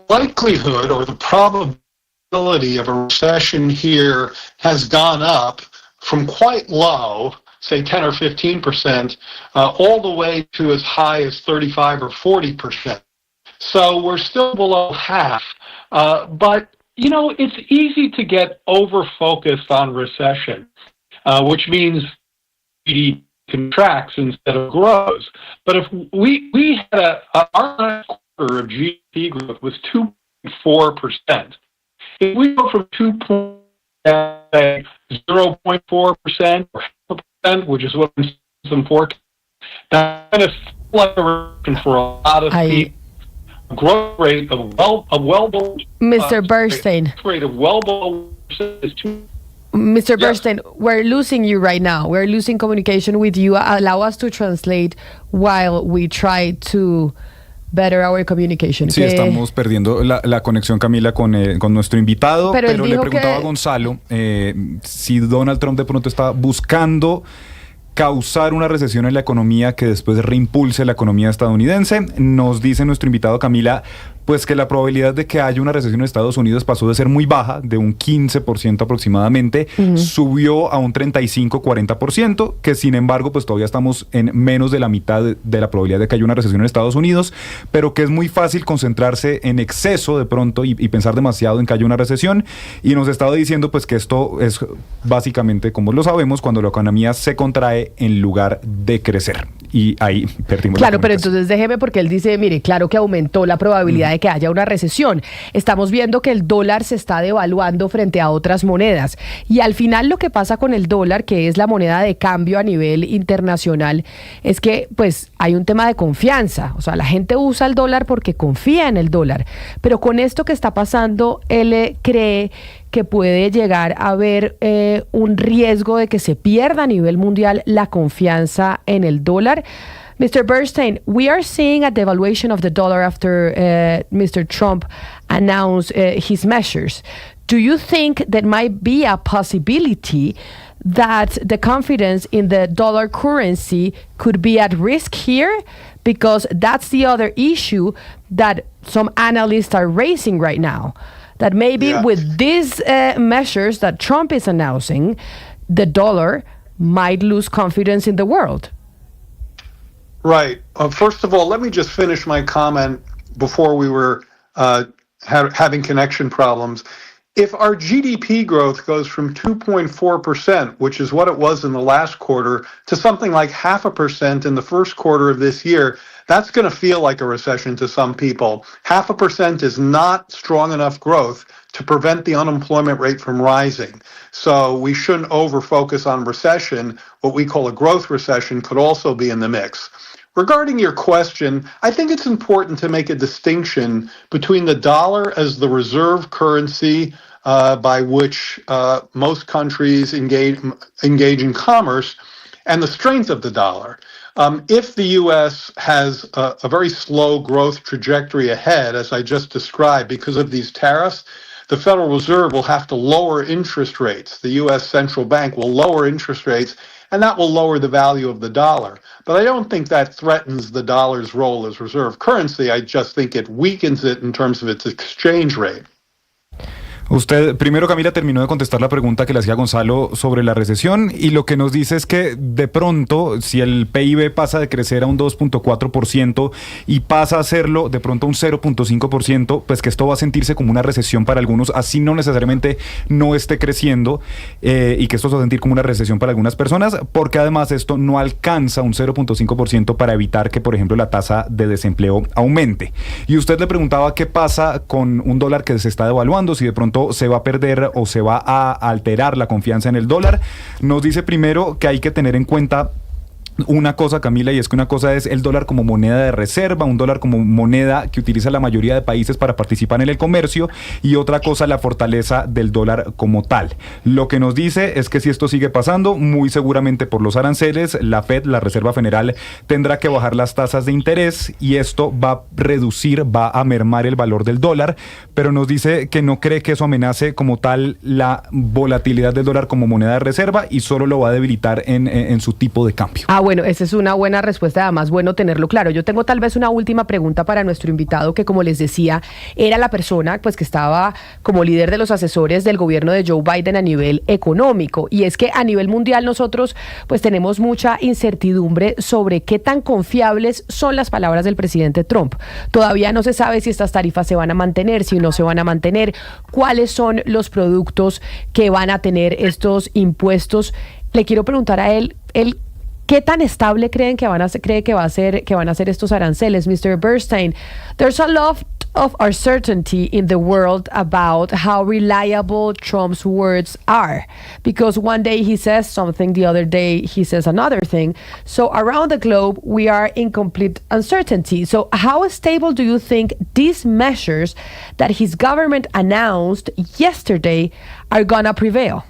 likelihood or the probability of a recession here has gone up from quite low, say 10 or 15%, all the way to as high as 35 or 40%. So we're still below half. But, you know, it's easy to get over-focused on recession, which means GDP contracts instead of grows. But if we had our last quarter of GDP growth was 2.4%. If we go from 0.4% or 0.5%, which is what some forecast, that's like a for a lot of people. Growth rate of well below Mr. Bernstein. Rate of well below is 2. Mr. Bernstein, we're losing you right now. We're losing communication with you. Allow us to translate while we try to better our communication. Sí, estamos perdiendo la conexión, Camila, con nuestro invitado, pero le preguntaba a Gonzalo si Donald Trump de pronto está buscando causar una recesión en la economía que después reimpulse la economía estadounidense. Nos dice nuestro invitado, Camila, pues que la probabilidad de que haya una recesión en Estados Unidos pasó de ser muy baja, de un 15% aproximadamente, subió a un 35-40%, que sin embargo pues todavía estamos en menos de la mitad de la probabilidad de que haya una recesión en Estados Unidos, pero que es muy fácil concentrarse en exceso de pronto y pensar demasiado en que haya una recesión, y nos estaba diciendo pues que esto es básicamente, como lo sabemos, cuando la economía se contrae en lugar de crecer, y ahí perdimos la comunicación. Pero entonces déjeme, porque él dice, mire, claro que aumentó la probabilidad de que haya una recesión. Estamos viendo que el dólar se está devaluando frente a otras monedas, y al final lo que pasa con el dólar, que es la moneda de cambio a nivel internacional, es que pues hay un tema de confianza. O sea, la gente usa el dólar porque confía en el dólar, pero con esto que está pasando, él cree que puede llegar a haber un riesgo de que se pierda a nivel mundial la confianza en el dólar. Mr. Bernstein, we are seeing a devaluation of the dollar after Mr. Trump announced his measures. Do you think that might be a possibility that the confidence in the dollar currency could be at risk here? Because that's the other issue that some analysts are raising right now. That maybe with these measures that Trump is announcing, the dollar might lose confidence in the world. Right. First of all, let me just finish my comment before we were having connection problems. If our GDP growth goes from 2.4%, which is what it was in the last quarter, to something like 0.5% in the first quarter of this year, that's going to feel like a recession to some people. 0.5% is not strong enough growth to prevent the unemployment rate from rising. So we shouldn't over-focus on recession. What we call a growth recession could also be in the mix. Regarding your question, I think it's important to make a distinction between the dollar as the reserve currency by which most countries engage in commerce, and the strength of the dollar. If the U.S. has a very slow growth trajectory ahead, as I just described, because of these tariffs, the Federal Reserve will have to lower interest rates. The U.S. Central Bank will lower interest rates, and that will lower the value of the dollar. But I don't think that threatens the dollar's role as reserve currency. I just think it weakens it in terms of its exchange rate. Usted, primero Camila, terminó de contestar la pregunta que le hacía Gonzalo sobre la recesión y lo que nos dice es que de pronto, si el PIB pasa de crecer a un 2.4% y pasa a hacerlo de pronto a un 0.5%, pues que esto va a sentirse como una recesión para algunos, así no necesariamente no esté creciendo y que esto se va a sentir como una recesión para algunas personas, porque además esto no alcanza un 0.5% para evitar que, por ejemplo, la tasa de desempleo aumente. Y usted le preguntaba qué pasa con un dólar que se está devaluando, si de pronto se va a perder o se va a alterar la confianza en el dólar. Nos dice primero que hay que tener en cuenta una cosa, Camila, y es que una cosa es el dólar como moneda de reserva, un dólar como moneda que utiliza la mayoría de países para participar en el comercio, y otra cosa la fortaleza del dólar como tal. Lo que nos dice es que si esto sigue pasando, muy seguramente por los aranceles, la Fed, la Reserva Federal, tendrá que bajar las tasas de interés y esto va a reducir, va a mermar el valor del dólar, pero nos dice que no cree que eso amenace como tal la volatilidad del dólar como moneda de reserva y solo lo va a debilitar en su tipo de cambio. Bueno, esa es una buena respuesta, además bueno tenerlo claro. Yo tengo tal vez una última pregunta para nuestro invitado, que como les decía, era la persona pues que estaba como líder de los asesores del gobierno de Joe Biden a nivel económico, y es que a nivel mundial nosotros pues tenemos mucha incertidumbre sobre qué tan confiables son las palabras del presidente Trump. Todavía no se sabe si estas tarifas se van a mantener, si no se van a mantener, cuáles son los productos que van a tener estos impuestos. Le quiero preguntar a él ¿qué tan estable cree que van a ser estos aranceles, Mr. Bernstein? There's a lot of uncertainty in the world about how reliable Trump's words are, because one day he says something, the other day he says another thing. So around the globe, we are in complete uncertainty. So how stable do you think these measures that his government announced yesterday are gonna prevail?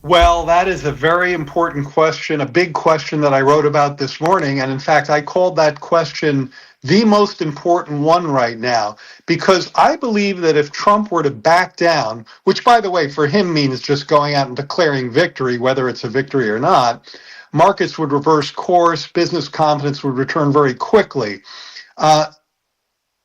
Well, that is a very important question, a big question that I wrote about this morning. And in fact, I called that question the most important one right now, because I believe that if Trump were to back down, which, by the way, for him means just going out and declaring victory, whether it's a victory or not, markets would reverse course, business confidence would return very quickly.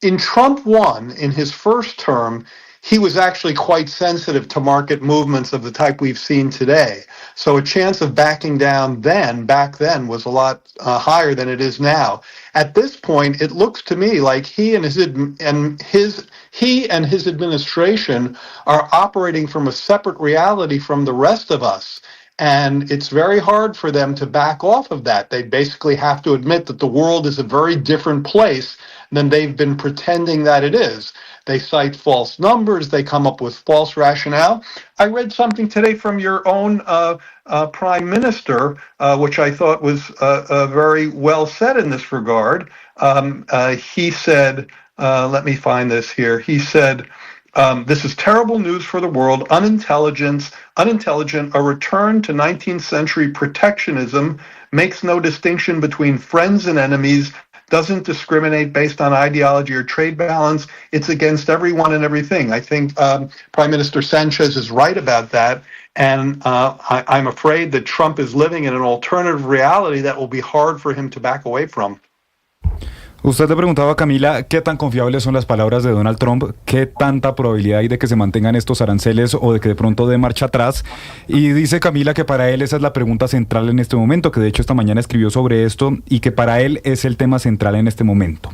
In Trump 1, in his first term, he was actually quite sensitive to market movements of the type we've seen today. So a chance of backing down back then was a lot higher than it is now. At this point, it looks to me like he and his administration are operating from a separate reality from the rest of us. And it's very hard for them to back off of that. They basically have to admit that the world is a very different place than they've been pretending that it is. They cite false numbers. They come up with false rationale. I read something today from your own prime minister, which I thought was very well said in this regard. He said, let me find this here. He said, this is terrible news for the world. Unintelligent, a return to 19th century protectionism makes no distinction between friends and enemies, doesn't discriminate based on ideology or trade balance. It's against everyone and everything. I think Prime Minister Sanchez is right about that. And I'm afraid that Trump is living in an alternative reality that will be hard for him to back away from. Usted le preguntaba a Camila qué tan confiables son las palabras de Donald Trump, qué tanta probabilidad hay de que se mantengan estos aranceles o de que de pronto dé marcha atrás, y dice Camila que para él esa es la pregunta central en este momento, que de hecho esta mañana escribió sobre esto y que para él es el tema central en este momento,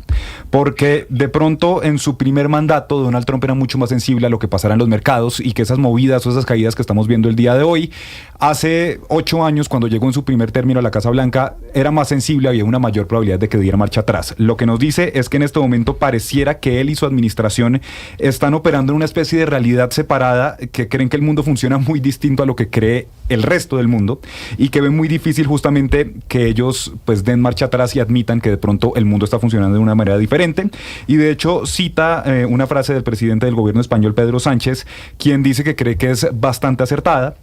porque de pronto en su primer mandato Donald Trump era mucho más sensible a lo que pasara en los mercados y que esas movidas o esas caídas que estamos viendo el día de hoy, hace 8 años cuando llegó en su primer término a la Casa Blanca era más sensible, había una mayor probabilidad de que diera marcha atrás. Lo que nos dice es que en este momento pareciera que él y su administración están operando en una especie de realidad separada, que creen que el mundo funciona muy distinto a lo que cree el resto del mundo y que ven muy difícil justamente que ellos pues den marcha atrás y admitan que de pronto el mundo está funcionando de una manera diferente. Y de hecho cita una frase del presidente del gobierno español, Pedro Sánchez, quien dice que cree que es bastante acertada.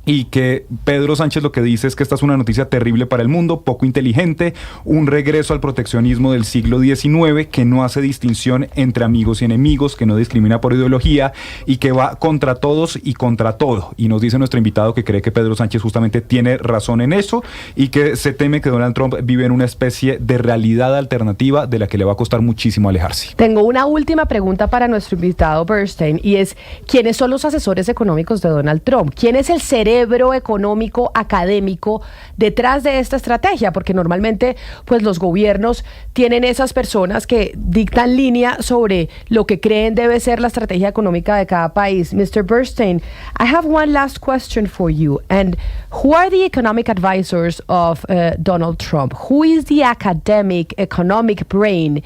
y que Pedro Sánchez lo que dice es que esta es una noticia terrible para el mundo, poco inteligente, un regreso al proteccionismo del siglo XIX que no hace distinción entre amigos y enemigos, que no discrimina por ideología y que va contra todos y contra todo. Y nos dice nuestro invitado que cree que Pedro Sánchez justamente tiene razón en eso y que se teme que Donald Trump vive en una especie de realidad alternativa de la que le va a costar muchísimo alejarse. Tengo una última pregunta para nuestro invitado Bernstein y es, ¿quiénes son los asesores económicos de Donald Trump? ¿Quién es el cerebro económico académico detrás de esta estrategia? Porque normalmente pues los gobiernos tienen esas personas que dictan línea sobre lo que creen debe ser la estrategia económica de cada país. Mr. Bernstein, I have one last question for you. And who are the economic advisors of Donald Trump? Who is the academic economic brain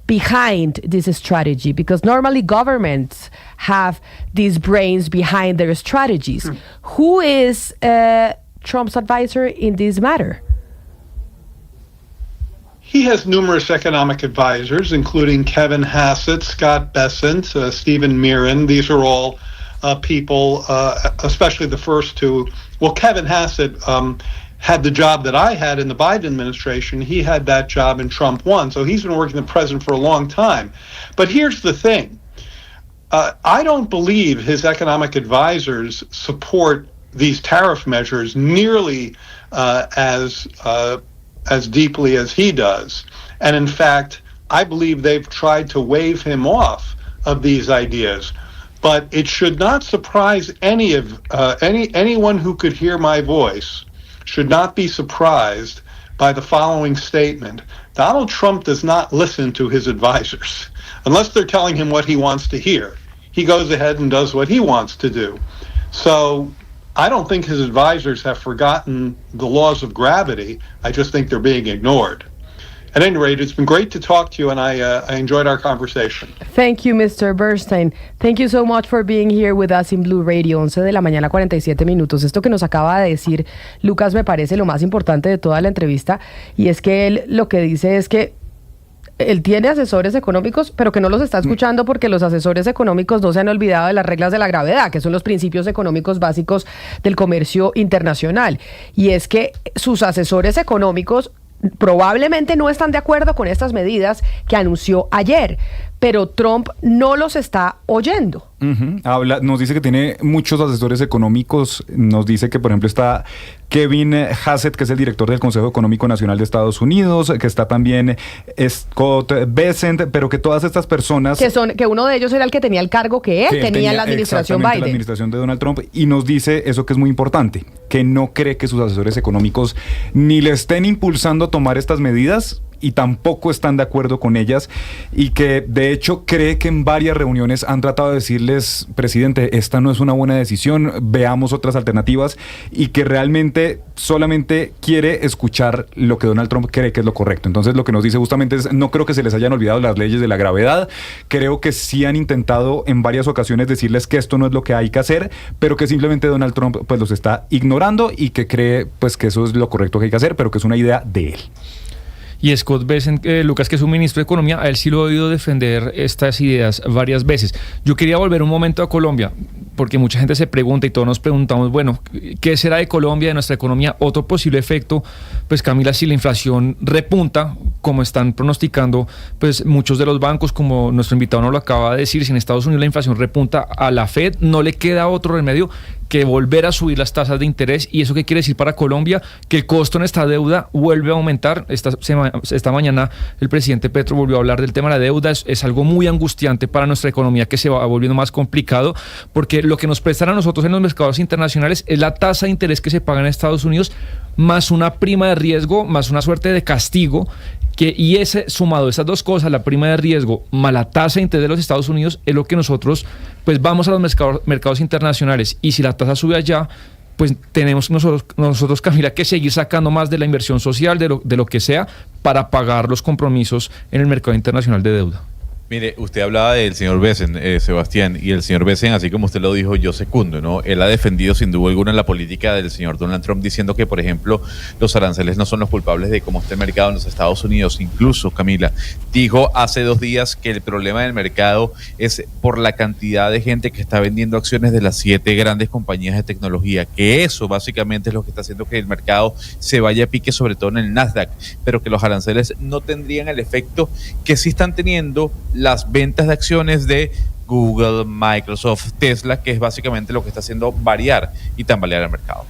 behind this strategy? Because normally governments have these brains behind their strategies. Who is Trump's advisor in this matter? He has numerous economic advisors, including Kevin Hassett, Scott Bessent, Stephen Mirren. These are all people, especially the first two. Well, Kevin Hassett had the job that I had in the Biden administration. He had that job in Trump 1, so he's been working the president for a long time. But here's the thing. I don't believe his economic advisors support these tariff measures nearly as deeply as he does. And in fact, I believe they've tried to wave him off of these ideas. But it should not surprise anyone who could hear my voice should not be surprised by the following statement. Donald Trump does not listen to his advisors unless they're telling him what he wants to hear. He goes ahead and does what he wants to do. So I don't think his advisors have forgotten the laws of gravity. I just think they're being ignored. At any rate, it's been great to talk to you, and I enjoyed our conversation. Thank you, Mr. Bernstein. Thank you so much for being here with us in Blue Radio. 11 de la mañana, 47 minutos. Esto que nos acaba de decir Lucas me parece lo más importante de toda la entrevista, y es que él lo que dice es que él tiene asesores económicos, pero que no los está escuchando porque los asesores económicos no se han olvidado de las reglas de la gravedad, que son los principios económicos básicos del comercio internacional. Y es que sus asesores económicos probablemente no están de acuerdo con estas medidas que anunció ayer, pero Trump no los está oyendo. Nos dice que tiene muchos asesores económicos, nos dice que por ejemplo está Kevin Hassett, que es el director del Consejo Económico Nacional de Estados Unidos, que está también Scott Bessent, pero que todas estas personas... Que uno de ellos era el que tenía el cargo que él tenía en la administración Biden. La administración de Donald Trump, y nos dice eso que es muy importante, que no cree que sus asesores económicos ni le estén impulsando a tomar estas medidas, y tampoco están de acuerdo con ellas, y que de hecho cree que en varias reuniones han tratado de decirles, presidente, esta no es una buena decisión, veamos otras alternativas, y que realmente solamente quiere escuchar lo que Donald Trump cree que es lo correcto. Entonces lo que nos dice justamente es, no creo que se les hayan olvidado las leyes de la gravedad, creo que sí han intentado en varias ocasiones decirles que esto no es lo que hay que hacer, pero que simplemente Donald Trump pues los está ignorando, y que cree pues que eso es lo correcto que hay que hacer, pero que es una idea de él. Y Scott Bessent, Lucas, que es un ministro de Economía, a él sí lo he oído defender estas ideas varias veces. Yo quería volver un momento a Colombia, porque mucha gente se pregunta y todos nos preguntamos, bueno, ¿qué será de Colombia, de nuestra economía? Otro posible efecto, pues Camila, si la inflación repunta, como están pronosticando pues muchos de los bancos, como nuestro invitado nos lo acaba de decir, si en Estados Unidos la inflación repunta, a la Fed no le queda otro remedio que volver a subir las tasas de interés. ¿Y eso qué quiere decir para Colombia? Que el costo en esta deuda vuelve a aumentar. Esta mañana el presidente Petro volvió a hablar del tema de la deuda. Es algo muy angustiante para nuestra economía, que se va volviendo más complicado, porque lo que nos prestan a nosotros en los mercados internacionales es la tasa de interés que se paga en Estados Unidos, más una prima de riesgo, más una suerte de castigo, y ese sumado, esas dos cosas, la prima de riesgo más la tasa de interés de los Estados Unidos, es lo que nosotros pues vamos a los mercados internacionales, y si la tasa sube allá, pues tenemos nosotros, Camila, que seguir sacando más de la inversión social, de lo que sea, para pagar los compromisos en el mercado internacional de deuda. Mire, usted hablaba del señor Besen, Sebastián, y el señor Besen, así como usted lo dijo, yo secundo, ¿no? Él ha defendido sin duda alguna la política del señor Donald Trump, diciendo que, por ejemplo, los aranceles no son los culpables de cómo está el mercado en los Estados Unidos. Incluso, Camila, dijo hace 2 días que el problema del mercado es por la cantidad de gente que está vendiendo acciones de las 7 grandes compañías de tecnología, que eso básicamente es lo que está haciendo que el mercado se vaya a pique, sobre todo en el Nasdaq, pero que los aranceles no tendrían el efecto que sí están teniendo las ventas de acciones de Google, Microsoft, Tesla, que es básicamente lo que está haciendo variar y tambalear el mercado.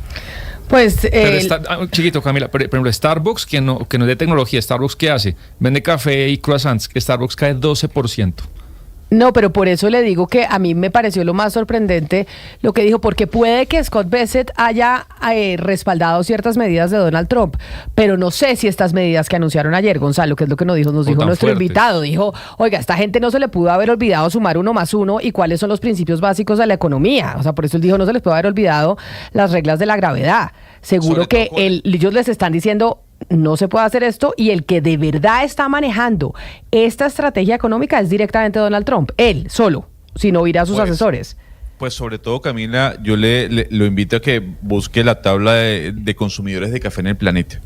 Pues chiquito, Camila, por ejemplo, Starbucks, que no es de tecnología, Starbucks, ¿qué hace? Vende café y croissants, que Starbucks cae 12%. No, pero por eso le digo que a mí me pareció lo más sorprendente lo que dijo, porque puede que Scott Bessent haya respaldado ciertas medidas de Donald Trump, pero no sé si estas medidas que anunciaron ayer, Gonzalo, que es lo que nos dijo nuestro invitado, dijo, oiga, esta gente no se le pudo haber olvidado sumar 1 más 1 y cuáles son los principios básicos de la economía. O sea, por eso él dijo, no se les puede haber olvidado las reglas de la gravedad. Seguro que ellos les están diciendo, no se puede hacer esto, y el que de verdad está manejando esta estrategia económica es directamente Donald Trump, él solo, sin oír a sus asesores. Pues sobre todo, Camila, yo lo invito a que busque la tabla de consumidores de café en el planeta.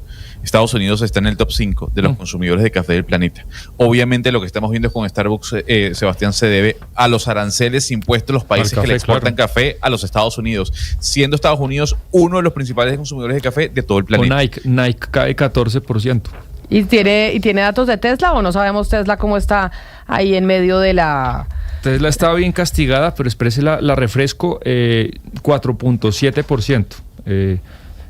Estados Unidos está en el top 5 de los consumidores de café del planeta. Obviamente lo que estamos viendo con Starbucks, Sebastián, se debe a los aranceles impuestos a los países que le exportan café a los Estados Unidos, siendo Estados Unidos uno de los principales consumidores de café de todo el planeta. O Nike cae 14%. ¿Y tiene datos de Tesla o no sabemos Tesla cómo está ahí en medio de la... Tesla está bien castigada, pero espérese, la refresco, 4.7%.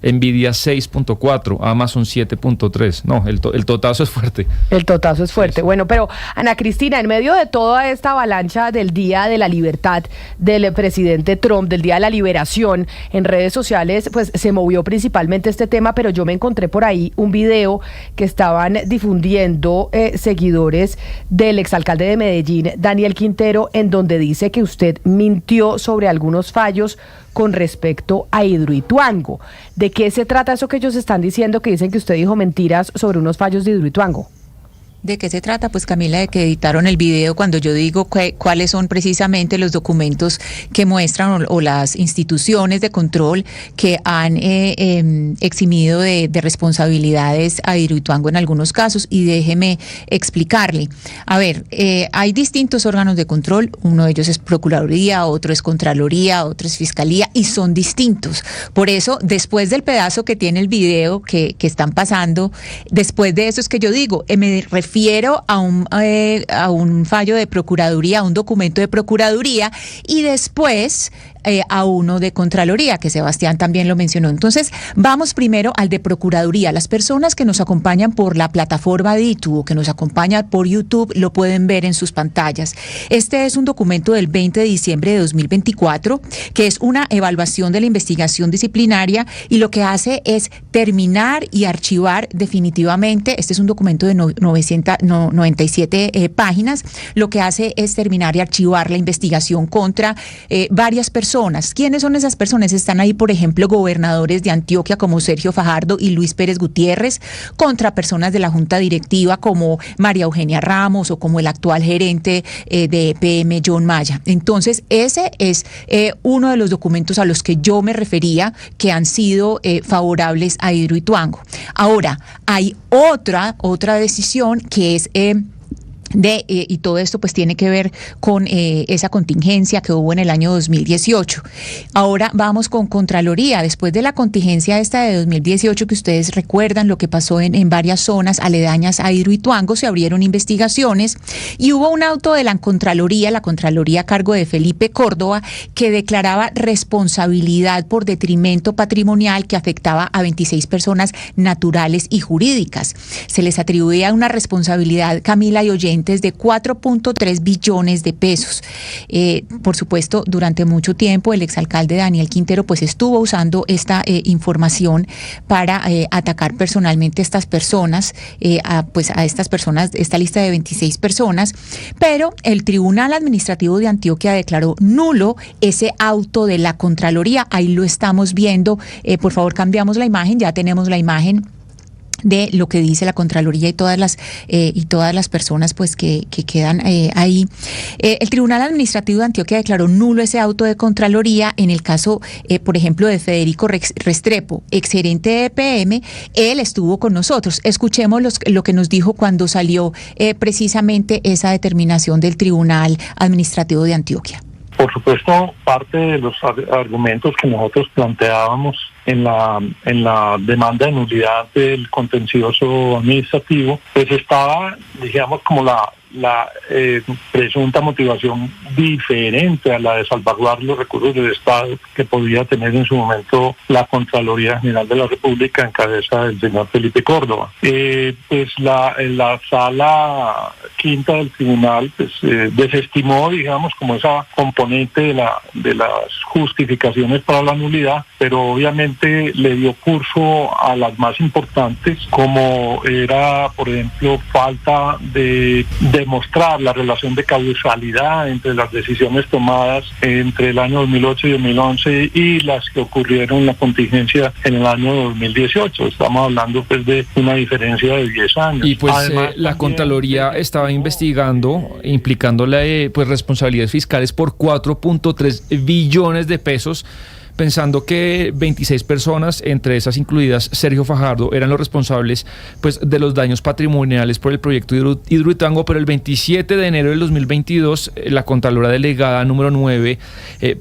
Nvidia 6.4, Amazon 7.3. No, el totazo es fuerte. El totazo es fuerte. Sí. Bueno, pero Ana Cristina, en medio de toda esta avalancha del Día de la Libertad del presidente Trump, del Día de la Liberación, en redes sociales, pues se movió principalmente este tema, pero yo me encontré por ahí un video que estaban difundiendo seguidores del exalcalde de Medellín, Daniel Quintero, en donde dice que usted mintió sobre algunos fallos con respecto a Hidroituango. ¿De qué se trata eso que ellos están diciendo, que dicen que usted dijo mentiras sobre unos fallos de Hidroituango? ¿De qué se trata? Pues Camila, de que editaron el video cuando yo digo cuáles son precisamente los documentos que muestran o las instituciones de control que han eximido de responsabilidades a Hidroituango en algunos casos, y déjeme explicarle. A ver, hay distintos órganos de control, uno de ellos es Procuraduría, otro es Contraloría, otro es Fiscalía, y son distintos. Por eso, después del pedazo que tiene el video que están pasando, después de eso es que yo digo, me refiero a un fallo de Procuraduría, a un documento de Procuraduría, y después a uno de Contraloría, que Sebastián también lo mencionó. Entonces, vamos primero al de Procuraduría. Las personas que nos acompañan por la plataforma de YouTube o que nos acompañan por YouTube lo pueden ver en sus pantallas. Este es un documento del 20 de diciembre de 2024, que es una evaluación de la investigación disciplinaria, y lo que hace es terminar y archivar definitivamente. Este es un documento de 997 páginas. Lo que hace es terminar y archivar la investigación contra varias personas. ¿Quiénes son esas personas? Están ahí, por ejemplo, gobernadores de Antioquia como Sergio Fajardo y Luis Pérez Gutiérrez, contra personas de la Junta Directiva como María Eugenia Ramos o como el actual gerente de EPM, John Maya. Entonces, ese es uno de los documentos a los que yo me refería que han sido favorables a Hidroituango. Ahora, hay otra decisión que es... y todo esto pues tiene que ver con esa contingencia que hubo en el año 2018. Ahora vamos con Contraloría. Después de la contingencia esta de 2018, que ustedes recuerdan lo que pasó en varias zonas aledañas a Hidroituango, se abrieron investigaciones y hubo un auto de la Contraloría a cargo de Felipe Córdoba, que declaraba responsabilidad por detrimento patrimonial que afectaba a 26 personas naturales y jurídicas. Se les atribuía una responsabilidad, Camila y oyentes, de 4.3 billones de pesos. Por supuesto, durante mucho tiempo el exalcalde Daniel Quintero pues estuvo usando esta información para atacar personalmente a estas personas, a estas personas, esta lista de 26 personas, pero el Tribunal Administrativo de Antioquia declaró nulo ese auto de la Contraloría. Ahí lo estamos viendo. Por favor, cambiamos la imagen, ya tenemos la imagen de lo que dice la Contraloría y todas las personas pues que quedan ahí. El Tribunal Administrativo de Antioquia declaró nulo ese auto de Contraloría en el caso, por ejemplo, de Federico Restrepo, exgerente de EPM. Él estuvo con nosotros. Escuchemos lo que nos dijo cuando salió precisamente esa determinación del Tribunal Administrativo de Antioquia. Por supuesto, parte de los argumentos que nosotros planteábamos en la demanda de nulidad del contencioso administrativo, pues estaba, digamos, como la presunta motivación diferente a la de salvaguardar los recursos del Estado que podía tener en su momento la Contraloría General de la República en cabeza del señor Felipe Córdoba. Pues la sala quinta del tribunal pues desestimó, digamos, como esa componente de las justificaciones para la nulidad, pero obviamente le dio curso a las más importantes, como era, por ejemplo, falta de demostrar la relación de causalidad entre las decisiones tomadas entre el año 2008 y 2011 y las que ocurrieron en la contingencia en el año 2018. Estamos hablando pues de una diferencia de 10 años. Y pues la Contraloría estaba investigando, implicándole pues responsabilidades fiscales por 4.3 billones de pesos, pensando que 26 personas, entre esas incluidas Sergio Fajardo, eran los responsables pues de los daños patrimoniales por el proyecto Hidroituango, pero el 27 de enero del 2022, la Contralora Delegada número 9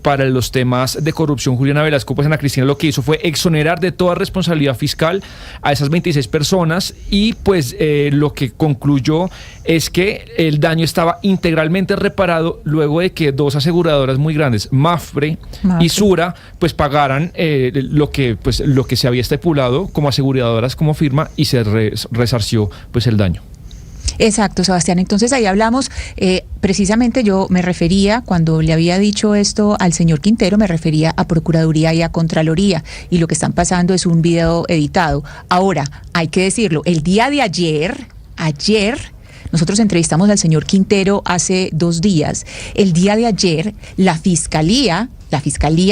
para los temas de corrupción, Juliana Velasco, pues Ana Cristina, lo que hizo fue exonerar de toda responsabilidad fiscal a esas 26 personas y pues lo que concluyó es que el daño estaba integralmente reparado luego de que dos aseguradoras muy grandes, Mapfre y Sura, pues pagaran lo que se había estipulado como aseguradoras, como firma, y se resarció pues el daño. Exacto, Sebastián. Entonces ahí hablamos, precisamente yo me refería, cuando le había dicho esto al señor Quintero, me refería a Procuraduría y a Contraloría, y lo que están pasando es un video editado. Ahora, hay que decirlo, el día de ayer, nosotros entrevistamos al señor Quintero hace 2 días. El día de ayer, la Fiscalía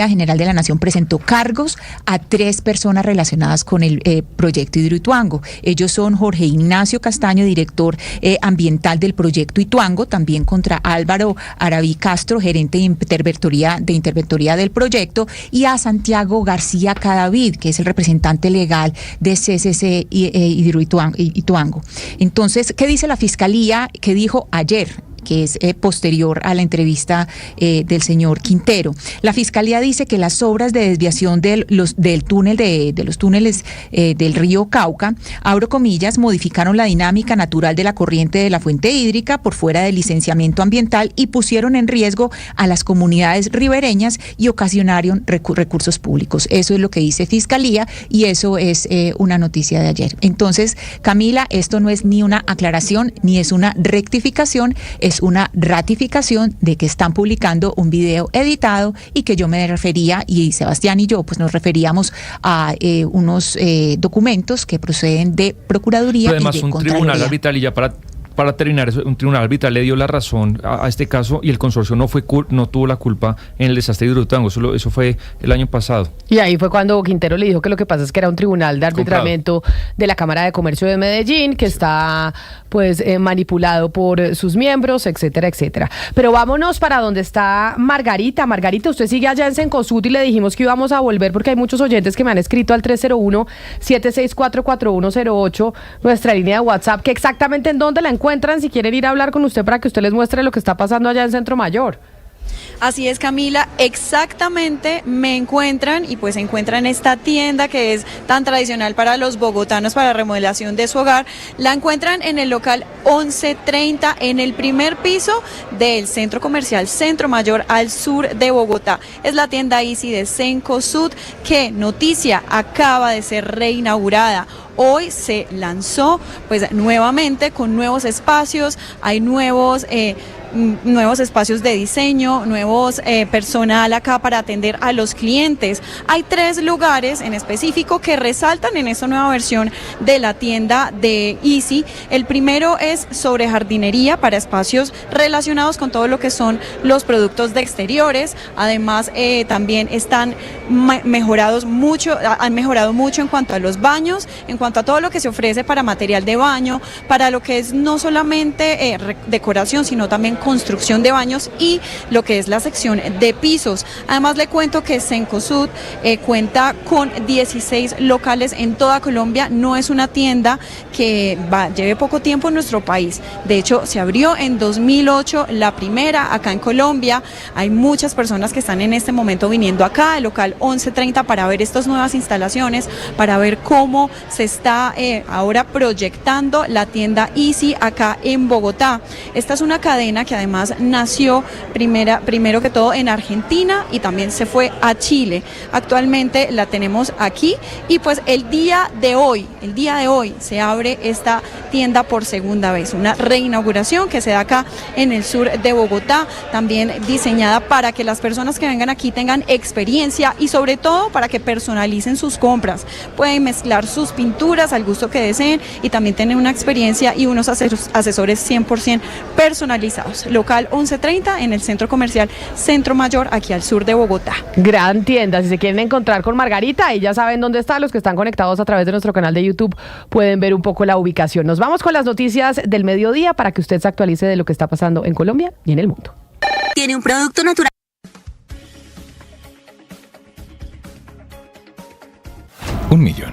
General de la Nación presentó cargos a 3 personas relacionadas con el proyecto Hidroituango. Ellos son Jorge Ignacio Castaño, director ambiental del proyecto Ituango, también contra Álvaro Araví Castro, gerente de interventoría del proyecto, y a Santiago García Cadavid, que es el representante legal de CCC Hidroituango. Entonces, ¿qué dice la Fiscalía? ¿Qué dijo ayer? Que es posterior a la entrevista del señor Quintero. La Fiscalía dice que las obras de desviación de los túneles del río Cauca, abro comillas, modificaron la dinámica natural de la corriente de la fuente hídrica por fuera del licenciamiento ambiental y pusieron en riesgo a las comunidades ribereñas y ocasionaron recursos públicos. Eso es lo que dice Fiscalía y eso es una noticia de ayer. Entonces, Camila, esto no es ni una aclaración ni es una rectificación, es una ratificación de que están publicando un video editado y que yo me refería, y Sebastián y yo pues nos referíamos a unos documentos que proceden de Procuraduría. Pero además, y de un Contraloría. tribunal arbitral, y ya para terminar, un tribunal arbitral le dio la razón a este caso y el consorcio no tuvo la culpa en el desastre de Hidroituango. Eso fue el año pasado. Y ahí fue cuando Quintero le dijo que lo que pasa es que era un tribunal de arbitramiento de la Cámara de Comercio de Medellín, que está pues manipulado por sus miembros, etcétera, etcétera. Pero vámonos para donde está Margarita. Margarita, usted sigue allá en Cencosud y le dijimos que íbamos a volver porque hay muchos oyentes que me han escrito al 301-764-4108, nuestra línea de WhatsApp, que exactamente en dónde la encuentran si quieren ir a hablar con usted para que usted les muestre lo que está pasando allá en Centro Mayor. Así es, Camila, exactamente me encuentran y pues se encuentran esta tienda que es tan tradicional para los bogotanos para la remodelación de su hogar. La encuentran en el local 1130 en el primer piso del centro comercial Centro Mayor al sur de Bogotá. Es la tienda Easy de Cencosud, que noticia acaba de ser reinaugurada. Hoy se lanzó pues nuevamente con nuevos espacios, hay nuevos nuevos espacios de diseño, nuevos personal acá para atender a los clientes. Hay 3 lugares en específico que resaltan en esta nueva versión de la tienda de Easy. El primero es sobre jardinería para espacios relacionados con todo lo que son los productos de exteriores. Además, también han mejorado mucho en cuanto a los baños, en cuanto a todo lo que se ofrece para material de baño, para lo que es no solamente decoración, sino también construcción de baños y lo que es la sección de pisos. Además, le cuento que Cencosud cuenta con 16 locales en toda Colombia. No es una tienda que lleve poco tiempo en nuestro país. De hecho, se abrió en 2008 la primera acá en Colombia. Hay muchas personas que están en este momento viniendo acá al local 1130 para ver estas nuevas instalaciones, para ver cómo se está ahora proyectando la tienda Easy acá en Bogotá. Esta es una cadena que además nació primero que todo en Argentina y también se fue a Chile. Actualmente la tenemos aquí y pues el día de hoy se abre esta tienda por segunda vez, una reinauguración que se da acá en el sur de Bogotá, también diseñada para que las personas que vengan aquí tengan experiencia y sobre todo para que personalicen sus compras. Pueden mezclar sus pinturas al gusto que deseen y también tener una experiencia y unos asesores 100% personalizados. Local 1130 en el Centro Comercial Centro Mayor, aquí al sur de Bogotá. Gran tienda. Si se quieren encontrar con Margarita, y ya saben dónde está. Los que están conectados a través de nuestro canal de YouTube pueden ver un poco la ubicación. Nos vamos con las noticias del mediodía para que usted se actualice de lo que está pasando en Colombia y en el mundo. Tiene un producto natural. 1 millón.